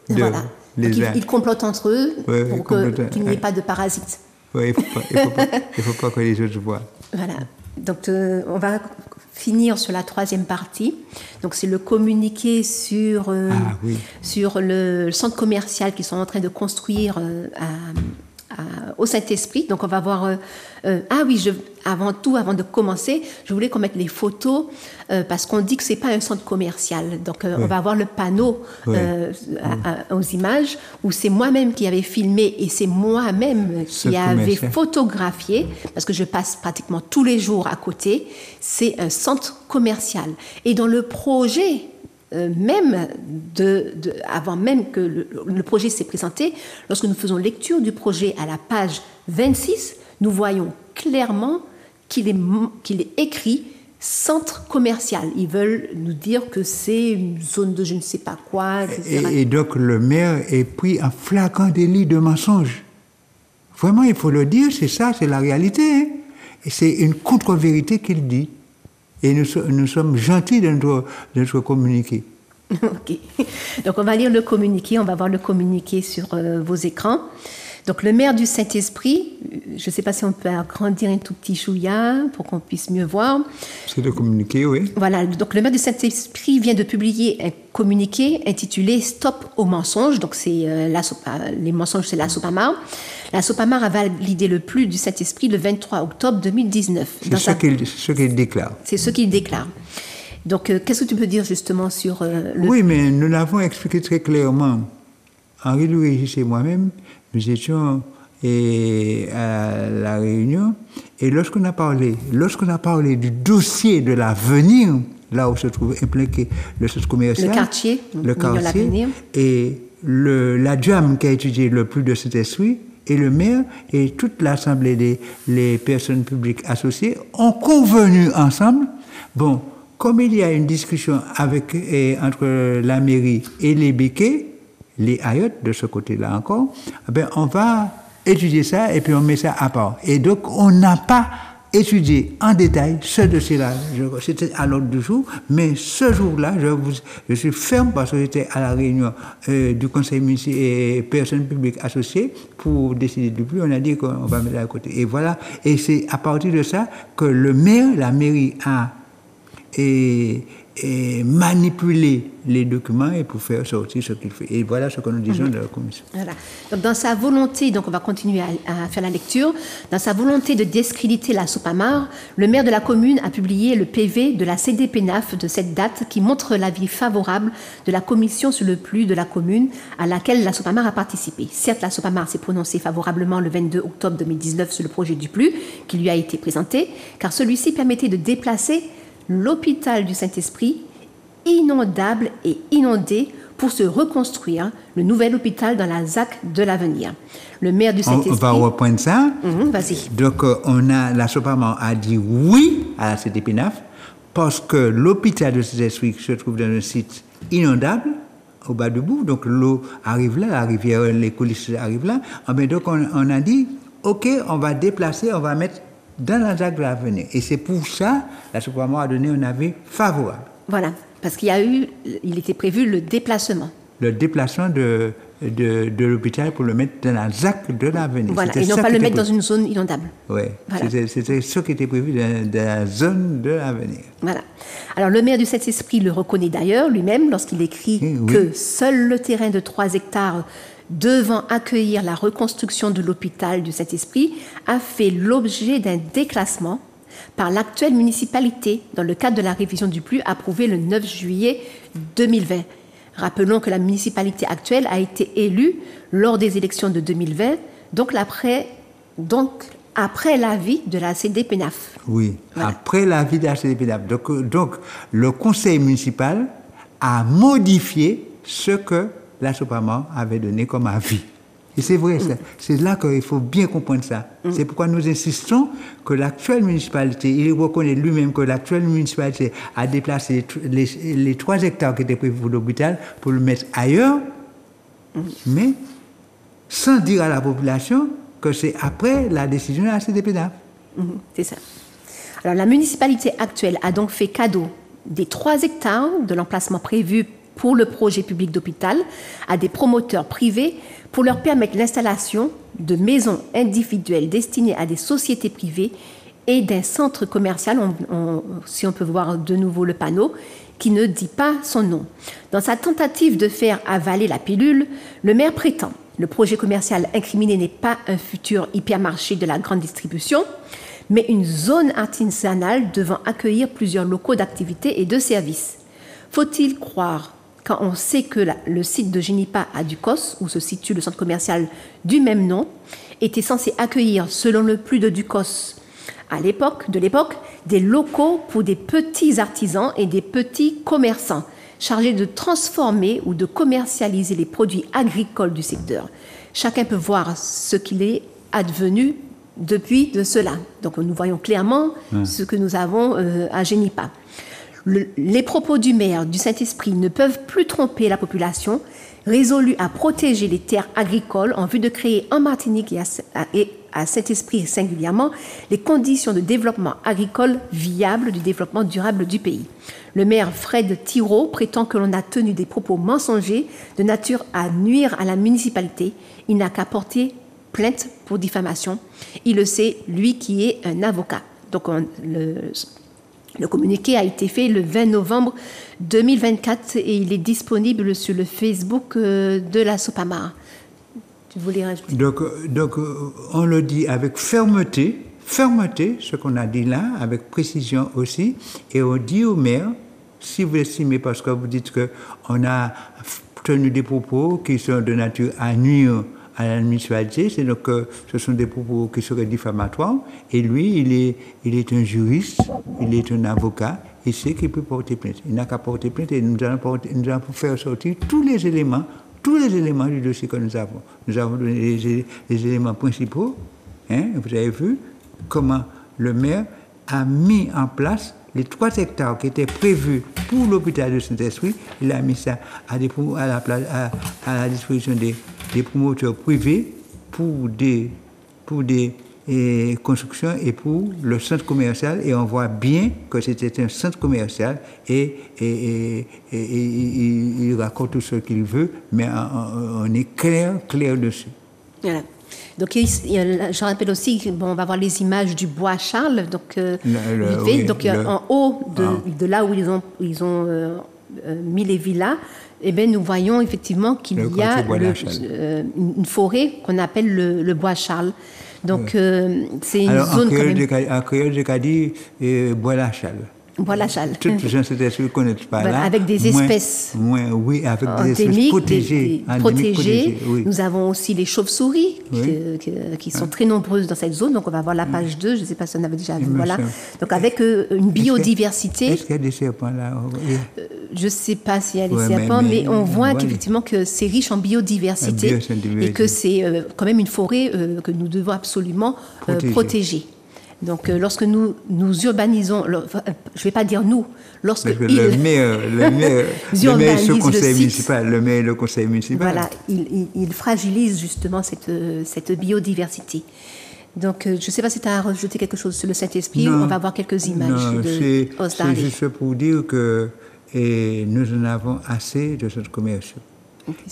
Voilà. Donc, ils complotent entre eux pour qu'il n'y ait pas de parasites. Oui, il ne faut pas que les autres voient. Voilà. Donc, on va finir sur la 3e partie. Donc, c'est le communiqué sur le centre commercial qu'ils sont en train de construire au Saint-Esprit. Donc, on va voir... avant de commencer, je voulais qu'on mette les photos parce qu'on dit que ce n'est pas un centre commercial. Donc, on va voir le panneau aux images où c'est moi-même qui avais filmé et c'est moi-même qui avais photographié parce que je passe pratiquement tous les jours à côté. C'est un centre commercial. Et dans le projet... avant même que le projet s'est présenté, lorsque nous faisons lecture du projet à la page 26, nous voyons clairement qu'il est écrit centre commercial. Ils veulent nous dire que c'est une zone de je ne sais pas quoi, etc. Et donc le maire est pris en flagrant délit de mensonge. Vraiment, il faut le dire, c'est ça, c'est la réalité. Hein. Et c'est une contre-vérité qu'il dit. Et nous sommes gentils de notre communiqué. Ok. Donc, on va lire le communiqué. On va voir le communiqué sur vos écrans. Donc, le maire du Saint-Esprit, je ne sais pas si on peut agrandir un tout petit chouïa pour qu'on puisse mieux voir. C'est le communiqué, oui. Voilà. Donc, le maire du Saint-Esprit vient de publier un communiqué intitulé « Stop aux mensonges ». Donc, c'est les mensonges, c'est la SOPAMAR. La SOPAMAR a validé le plus du Saint-Esprit le 23 octobre 2019. C'est ce qu'il déclare. C'est ce qu'il déclare. Donc, qu'est-ce que tu peux dire justement sur Oui, mais nous l'avons expliqué très clairement. Henri-Louis Régis et moi-même, nous étions à la réunion, et lorsqu'on a parlé du dossier de l'avenir, là où se trouve impliqué le centre commercial, le quartier et la JAM qui a étudié le plus de cet esprit, et le maire et toute l'assemblée des personnes publiques associées ont convenu ensemble, bon, comme il y a une discussion entre la mairie et les béquets, les ayottes de ce côté-là encore, ben on va étudier ça et puis on met ça à part. Et donc, on n'a pas étudié en détail ce dossier-là. C'était à l'ordre du jour, mais ce jour-là, je suis ferme parce que j'étais à la réunion du conseil municipal et personnes publiques associées pour décider du plus. On a dit qu'on va mettre à côté. Et voilà. Et c'est à partir de ça que le maire, la mairie a manipuler les documents et pour faire sortir ce qu'il fait. Et voilà ce que nous disons de la commission. Voilà. Donc, dans sa volonté, donc on va continuer à faire la lecture, dans sa volonté de discréditer la SOPAMAR, le maire de la commune a publié le PV de la CDPNAF de cette date qui montre l'avis favorable de la commission sur le plus de la commune à laquelle la SOPAMAR a participé. Certes, la SOPAMAR s'est prononcée favorablement le 22 octobre 2019 sur le projet du plus qui lui a été présenté, car celui-ci permettait de déplacer l'hôpital du Saint-Esprit, inondable et inondé, pour se reconstruire le nouvel hôpital dans la ZAC de l'avenir. Le maire du Saint-Esprit... On va reprendre ça. Vas-y. Donc, la SOPAMAR a dit oui à la CDPNAF parce que l'hôpital de Saint-Esprit se trouve dans un site inondable, au bas du bout. Donc, l'eau arrive là, la rivière, les coulisses arrivent là. Donc, on a dit, OK, on va déplacer, on va mettre dans la ZAC de l'avenir. Et c'est pour ça que la SOPAMAR a donné un avis favorable. Voilà, parce il était prévu le déplacement. Le déplacement de l'hôpital pour le mettre dans la ZAC de l'avenir. Voilà, et non pas le mettre dans une zone inondable. Oui, voilà. C'était ce qui était prévu dans la zone de l'avenir. Voilà. Alors, le maire du Saint-Esprit le reconnaît d'ailleurs lui-même lorsqu'il écrit que seul le terrain de 3 hectares devant accueillir la reconstruction de l'hôpital du Saint-Esprit a fait l'objet d'un déclassement par l'actuelle municipalité dans le cadre de la révision du plus approuvée le 9 juillet 2020. Rappelons que la municipalité actuelle a été élue lors des élections de 2020, donc après l'avis de la CDPNAF. Oui, voilà. Après l'avis de la CDPNAF. Donc, le conseil municipal a modifié ce que la SOPAMAR avait donné comme avis. Et c'est vrai, c'est là qu'il faut bien comprendre ça. C'est pourquoi nous insistons que l'actuelle municipalité, il reconnaît lui-même que l'actuelle municipalité a déplacé les 3 hectares qui étaient prévus pour l'hôpital pour le mettre ailleurs, mais sans dire à la population que c'est après la décision de la CDPNAF. C'est ça. Alors, la municipalité actuelle a donc fait cadeau des 3 hectares de l'emplacement prévu pour le projet public d'hôpital à des promoteurs privés pour leur permettre l'installation de maisons individuelles destinées à des sociétés privées et d'un centre commercial, si on peut voir de nouveau le panneau, qui ne dit pas son nom. Dans sa tentative de faire avaler la pilule, le maire prétend le projet commercial incriminé n'est pas un futur hypermarché de la grande distribution, mais une zone artisanale devant accueillir plusieurs locaux d'activité et de services. Faut-il croire quand on sait que le site de Génipa à Ducos, où se situe le centre commercial du même nom, était censé accueillir, selon le plus de Ducos de l'époque, des locaux pour des petits artisans et des petits commerçants chargés de transformer ou de commercialiser les produits agricoles du secteur. Chacun peut voir ce qu'il est advenu depuis de cela. Donc nous voyons clairement ce que nous avons à Génipa. Les propos du maire du Saint-Esprit ne peuvent plus tromper la population, résolue à protéger les terres agricoles en vue de créer en Martinique et à Saint-Esprit singulièrement les conditions de développement agricole viable du développement durable du pays. Le maire Fred Thirault prétend que l'on a tenu des propos mensongers de nature à nuire à la municipalité. Il n'a qu'à porter plainte pour diffamation. Il le sait, lui qui est un avocat. Donc le communiqué a été fait le 20 novembre 2024 et il est disponible sur le Facebook de la Sopamar. Tu voulais rajouter? Donc, on le dit avec fermeté, ce qu'on a dit là, avec précision aussi, et on dit au maire, si vous estimez, parce que vous dites qu'on a tenu des propos qui sont de nature à nuire à la municipalité, c'est donc que ce sont des propos qui seraient diffamatoires, et lui, il est un juriste, il est un avocat, il sait qu'il peut porter plainte. Il n'a qu'à porter plainte et nous allons faire sortir tous les éléments du dossier que nous avons. Nous avons donné les éléments principaux, hein, vous avez vu comment le maire a mis en place les 3 hectares qui étaient prévus pour l'hôpital de Saint-Esprit. Il a mis ça à la disposition des promoteurs privés pour des constructions et pour le centre commercial. Et on voit bien que c'était un centre commercial et il raconte tout ce qu'il veut, mais on est clair dessus. Voilà. Donc, je rappelle aussi on va voir les images du bois Charles. Donc, en haut de là où ils ont mis les villas, eh bien, nous voyons effectivement qu'il y a une forêt qu'on appelle le bois Charles. Donc, c'est une zone. En créole, j'ai dit bois la Charles. Voilà, Charles. Toutes les gens ne connaissent pas là. Avec des espèces. Oui, avec des espèces protégées. Protégées. Oui. Nous avons aussi les chauves-souris qui sont très nombreuses dans cette zone. Donc, on va voir la page 2. Je ne sais pas si on avait déjà vu. Voilà. Donc, avec une biodiversité. Est-ce qu'il y a des serpents là? Je ne sais pas s'il y a des serpents, mais on voit qu'effectivement que c'est riche en biodiversité et que c'est quand même une forêt que nous devons absolument protéger. Donc, lorsque nous urbanisons, je ne vais pas dire nous, lorsque le maire urbanise le conseil municipal, le maire et le conseil municipal. Voilà, il fragilise justement cette biodiversité. Donc, je ne sais pas si tu as rajouté quelque chose sur le Saint-Esprit. On va voir quelques images de Osdari. C'est juste pour dire que nous en avons assez de centres commerciaux.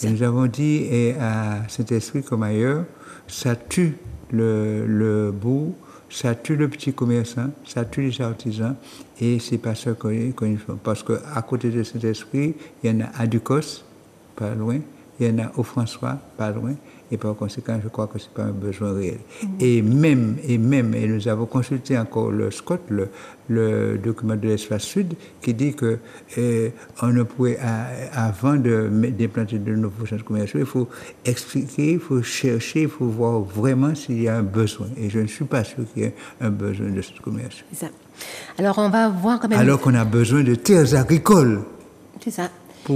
Et nous avons dit à Saint-Esprit comme ailleurs, ça tue le bourg, ça tue le petit commerçant, ça tue les artisans, et c'est pas ça qu'on fait. Parce qu'à côté de Saint-Esprit, il y en a à Ducos, pas loin, il y en a au François, pas loin, et par conséquent, je crois que c'est pas un besoin réel. Et nous avons consulté encore le SCOT, le document de l'espace sud, qui dit que on ne pourrait, avant d'implanter de nouveaux centres commerciaux, il faut expliquer, il faut chercher, il faut voir vraiment s'il y a un besoin. Et je ne suis pas sûr qu'il y ait un besoin de centres commerciaux. C'est ça. Alors, on va voir quand même... Alors qu'on a besoin de terres agricoles. C'est ça.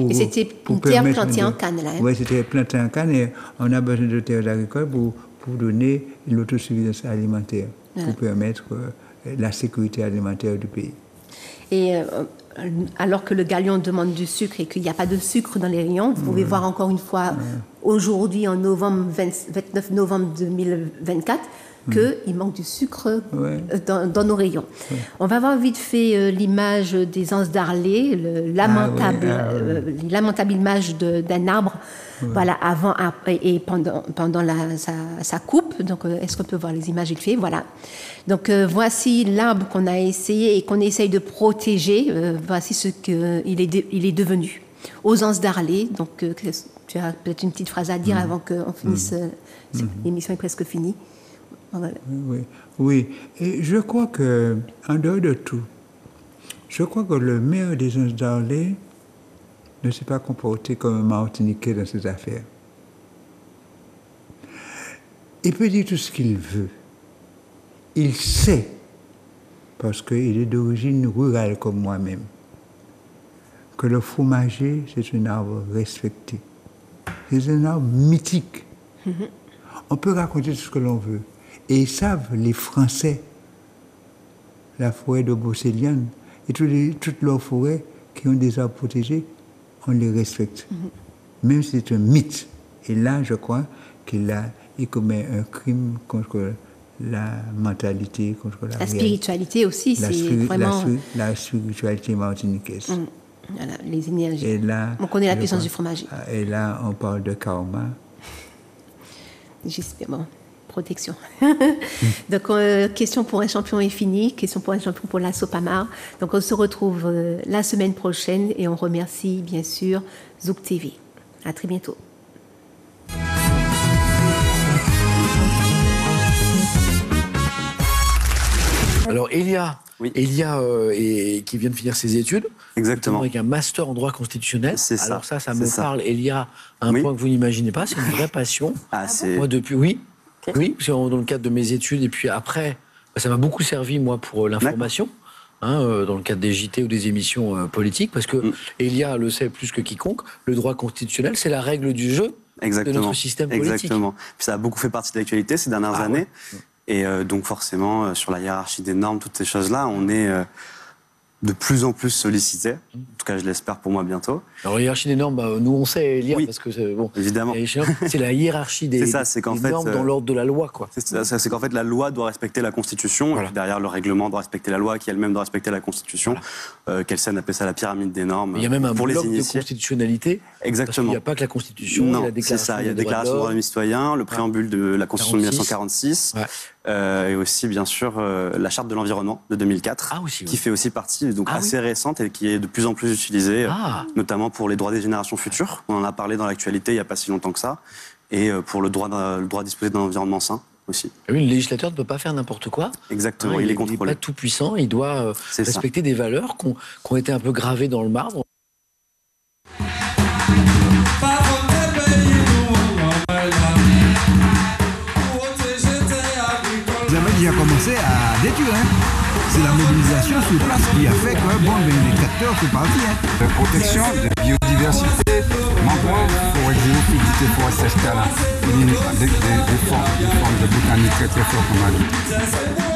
Et c'était une terre plantée en canne, là. Oui, c'était planté en canne et on a besoin de terres agricoles pour donner l'autosuffisance alimentaire, pour permettre la sécurité alimentaire du pays. Et alors que le Galion demande du sucre et qu'il n'y a pas de sucre dans les rayons, vous pouvez voir encore une fois, aujourd'hui, en 29 novembre 2024, qu'il manque du sucre dans nos rayons. On va voir vite fait l'image des anses d'Arlé, lamentable image d'un arbre, voilà, avant et pendant sa coupe. Donc, est-ce qu'on peut voir les images vite fait? Voilà. Donc, voici l'arbre qu'on a essayé et qu'on essaye de protéger. Voici ce qu'il est devenu. Aux anses d'Arlé. Donc, tu as peut-être une petite phrase à dire avant qu'on finisse. L'émission est presque finie. Voilà. Oui. Et je crois que, en dehors de tout, je crois que le maire des anses d'Arlé ne s'est pas comporté comme un Martiniquais dans ses affaires. Il peut dire tout ce qu'il veut. Il sait, parce qu'il est d'origine rurale comme moi-même, que le fromager, c'est un arbre respecté. C'est un arbre mythique. On peut raconter tout ce que l'on veut. Et ils savent, les Français, la forêt de Brocéliande et toutes leurs forêts qui ont des arbres protégés, on les respecte. Même si c'est un mythe. Et là, je crois qu'il commet un crime contre la mentalité, contre la spiritualité aussi, c'est vraiment... La spiritualité martiniquaise. Voilà, les énergies. Et là, on connaît la puissance du fromager. Et là, on parle de karma. J'espère, bon, protection. Donc, question pour un champion est finie. Question pour un champion pour la Sopamar. Donc, on se retrouve la semaine prochaine et on remercie, bien sûr, Zouk TV. À très bientôt. Alors, Elia, qui vient de finir ses études, exactement, avec un master en droit constitutionnel. C'est Alors ça, ça me parle, Elia, à un point que vous n'imaginez pas, c'est une vraie passion. Moi, depuis, oui, dans le cadre de mes études, et puis après, ça m'a beaucoup servi, moi, pour l'information, dans le cadre des JT ou des émissions politiques, parce que Elia le sait plus que quiconque, le droit constitutionnel, c'est la règle du jeu de notre système politique. Exactement. Puis ça a beaucoup fait partie de l'actualité ces dernières années. Ouais. Et donc forcément, sur la hiérarchie des normes, toutes ces choses-là, on est de plus en plus sollicité. En tout cas, je l'espère pour moi bientôt. Alors, la hiérarchie des normes, nous on sait lire parce que bon, évidemment, c'est la hiérarchie des normes dans l'ordre de la loi, quoi. C'est qu'en fait, la loi doit respecter la Constitution. Voilà. Et derrière, le règlement doit respecter la loi, qui elle-même doit respecter la Constitution. Voilà. Kelsen appelle ça la pyramide des normes. Il y a même un pour bloc les initiés. De constitutionnalité. Exactement. Il n'y a pas que la Constitution. Non, il y a la déclaration. C'est ça. Il y a la déclaration des droits des citoyens, le préambule de la Constitution de 1946. Et aussi, bien sûr, la charte de l'environnement de 2004, qui fait aussi partie, donc assez récente et qui est de plus en plus utilisée, notamment pour les droits des générations futures. On en a parlé dans l'actualité il n'y a pas si longtemps que ça. Et pour le droit à disposer d'un environnement sain aussi. Oui, le législateur ne peut pas faire n'importe quoi. Exactement, il est contrôlé. Il n'est pas tout puissant, il doit respecter des valeurs qui ont été un peu gravées dans le marbre. Vous avez déjà commencé à détruire. C'est la mobilisation sur place qui a fait que les capteurs sont partis. La protection de biodiversité, mangrove, forêt géophytique, forêt sèche, des formes de botanique très très fortes comme on a dit.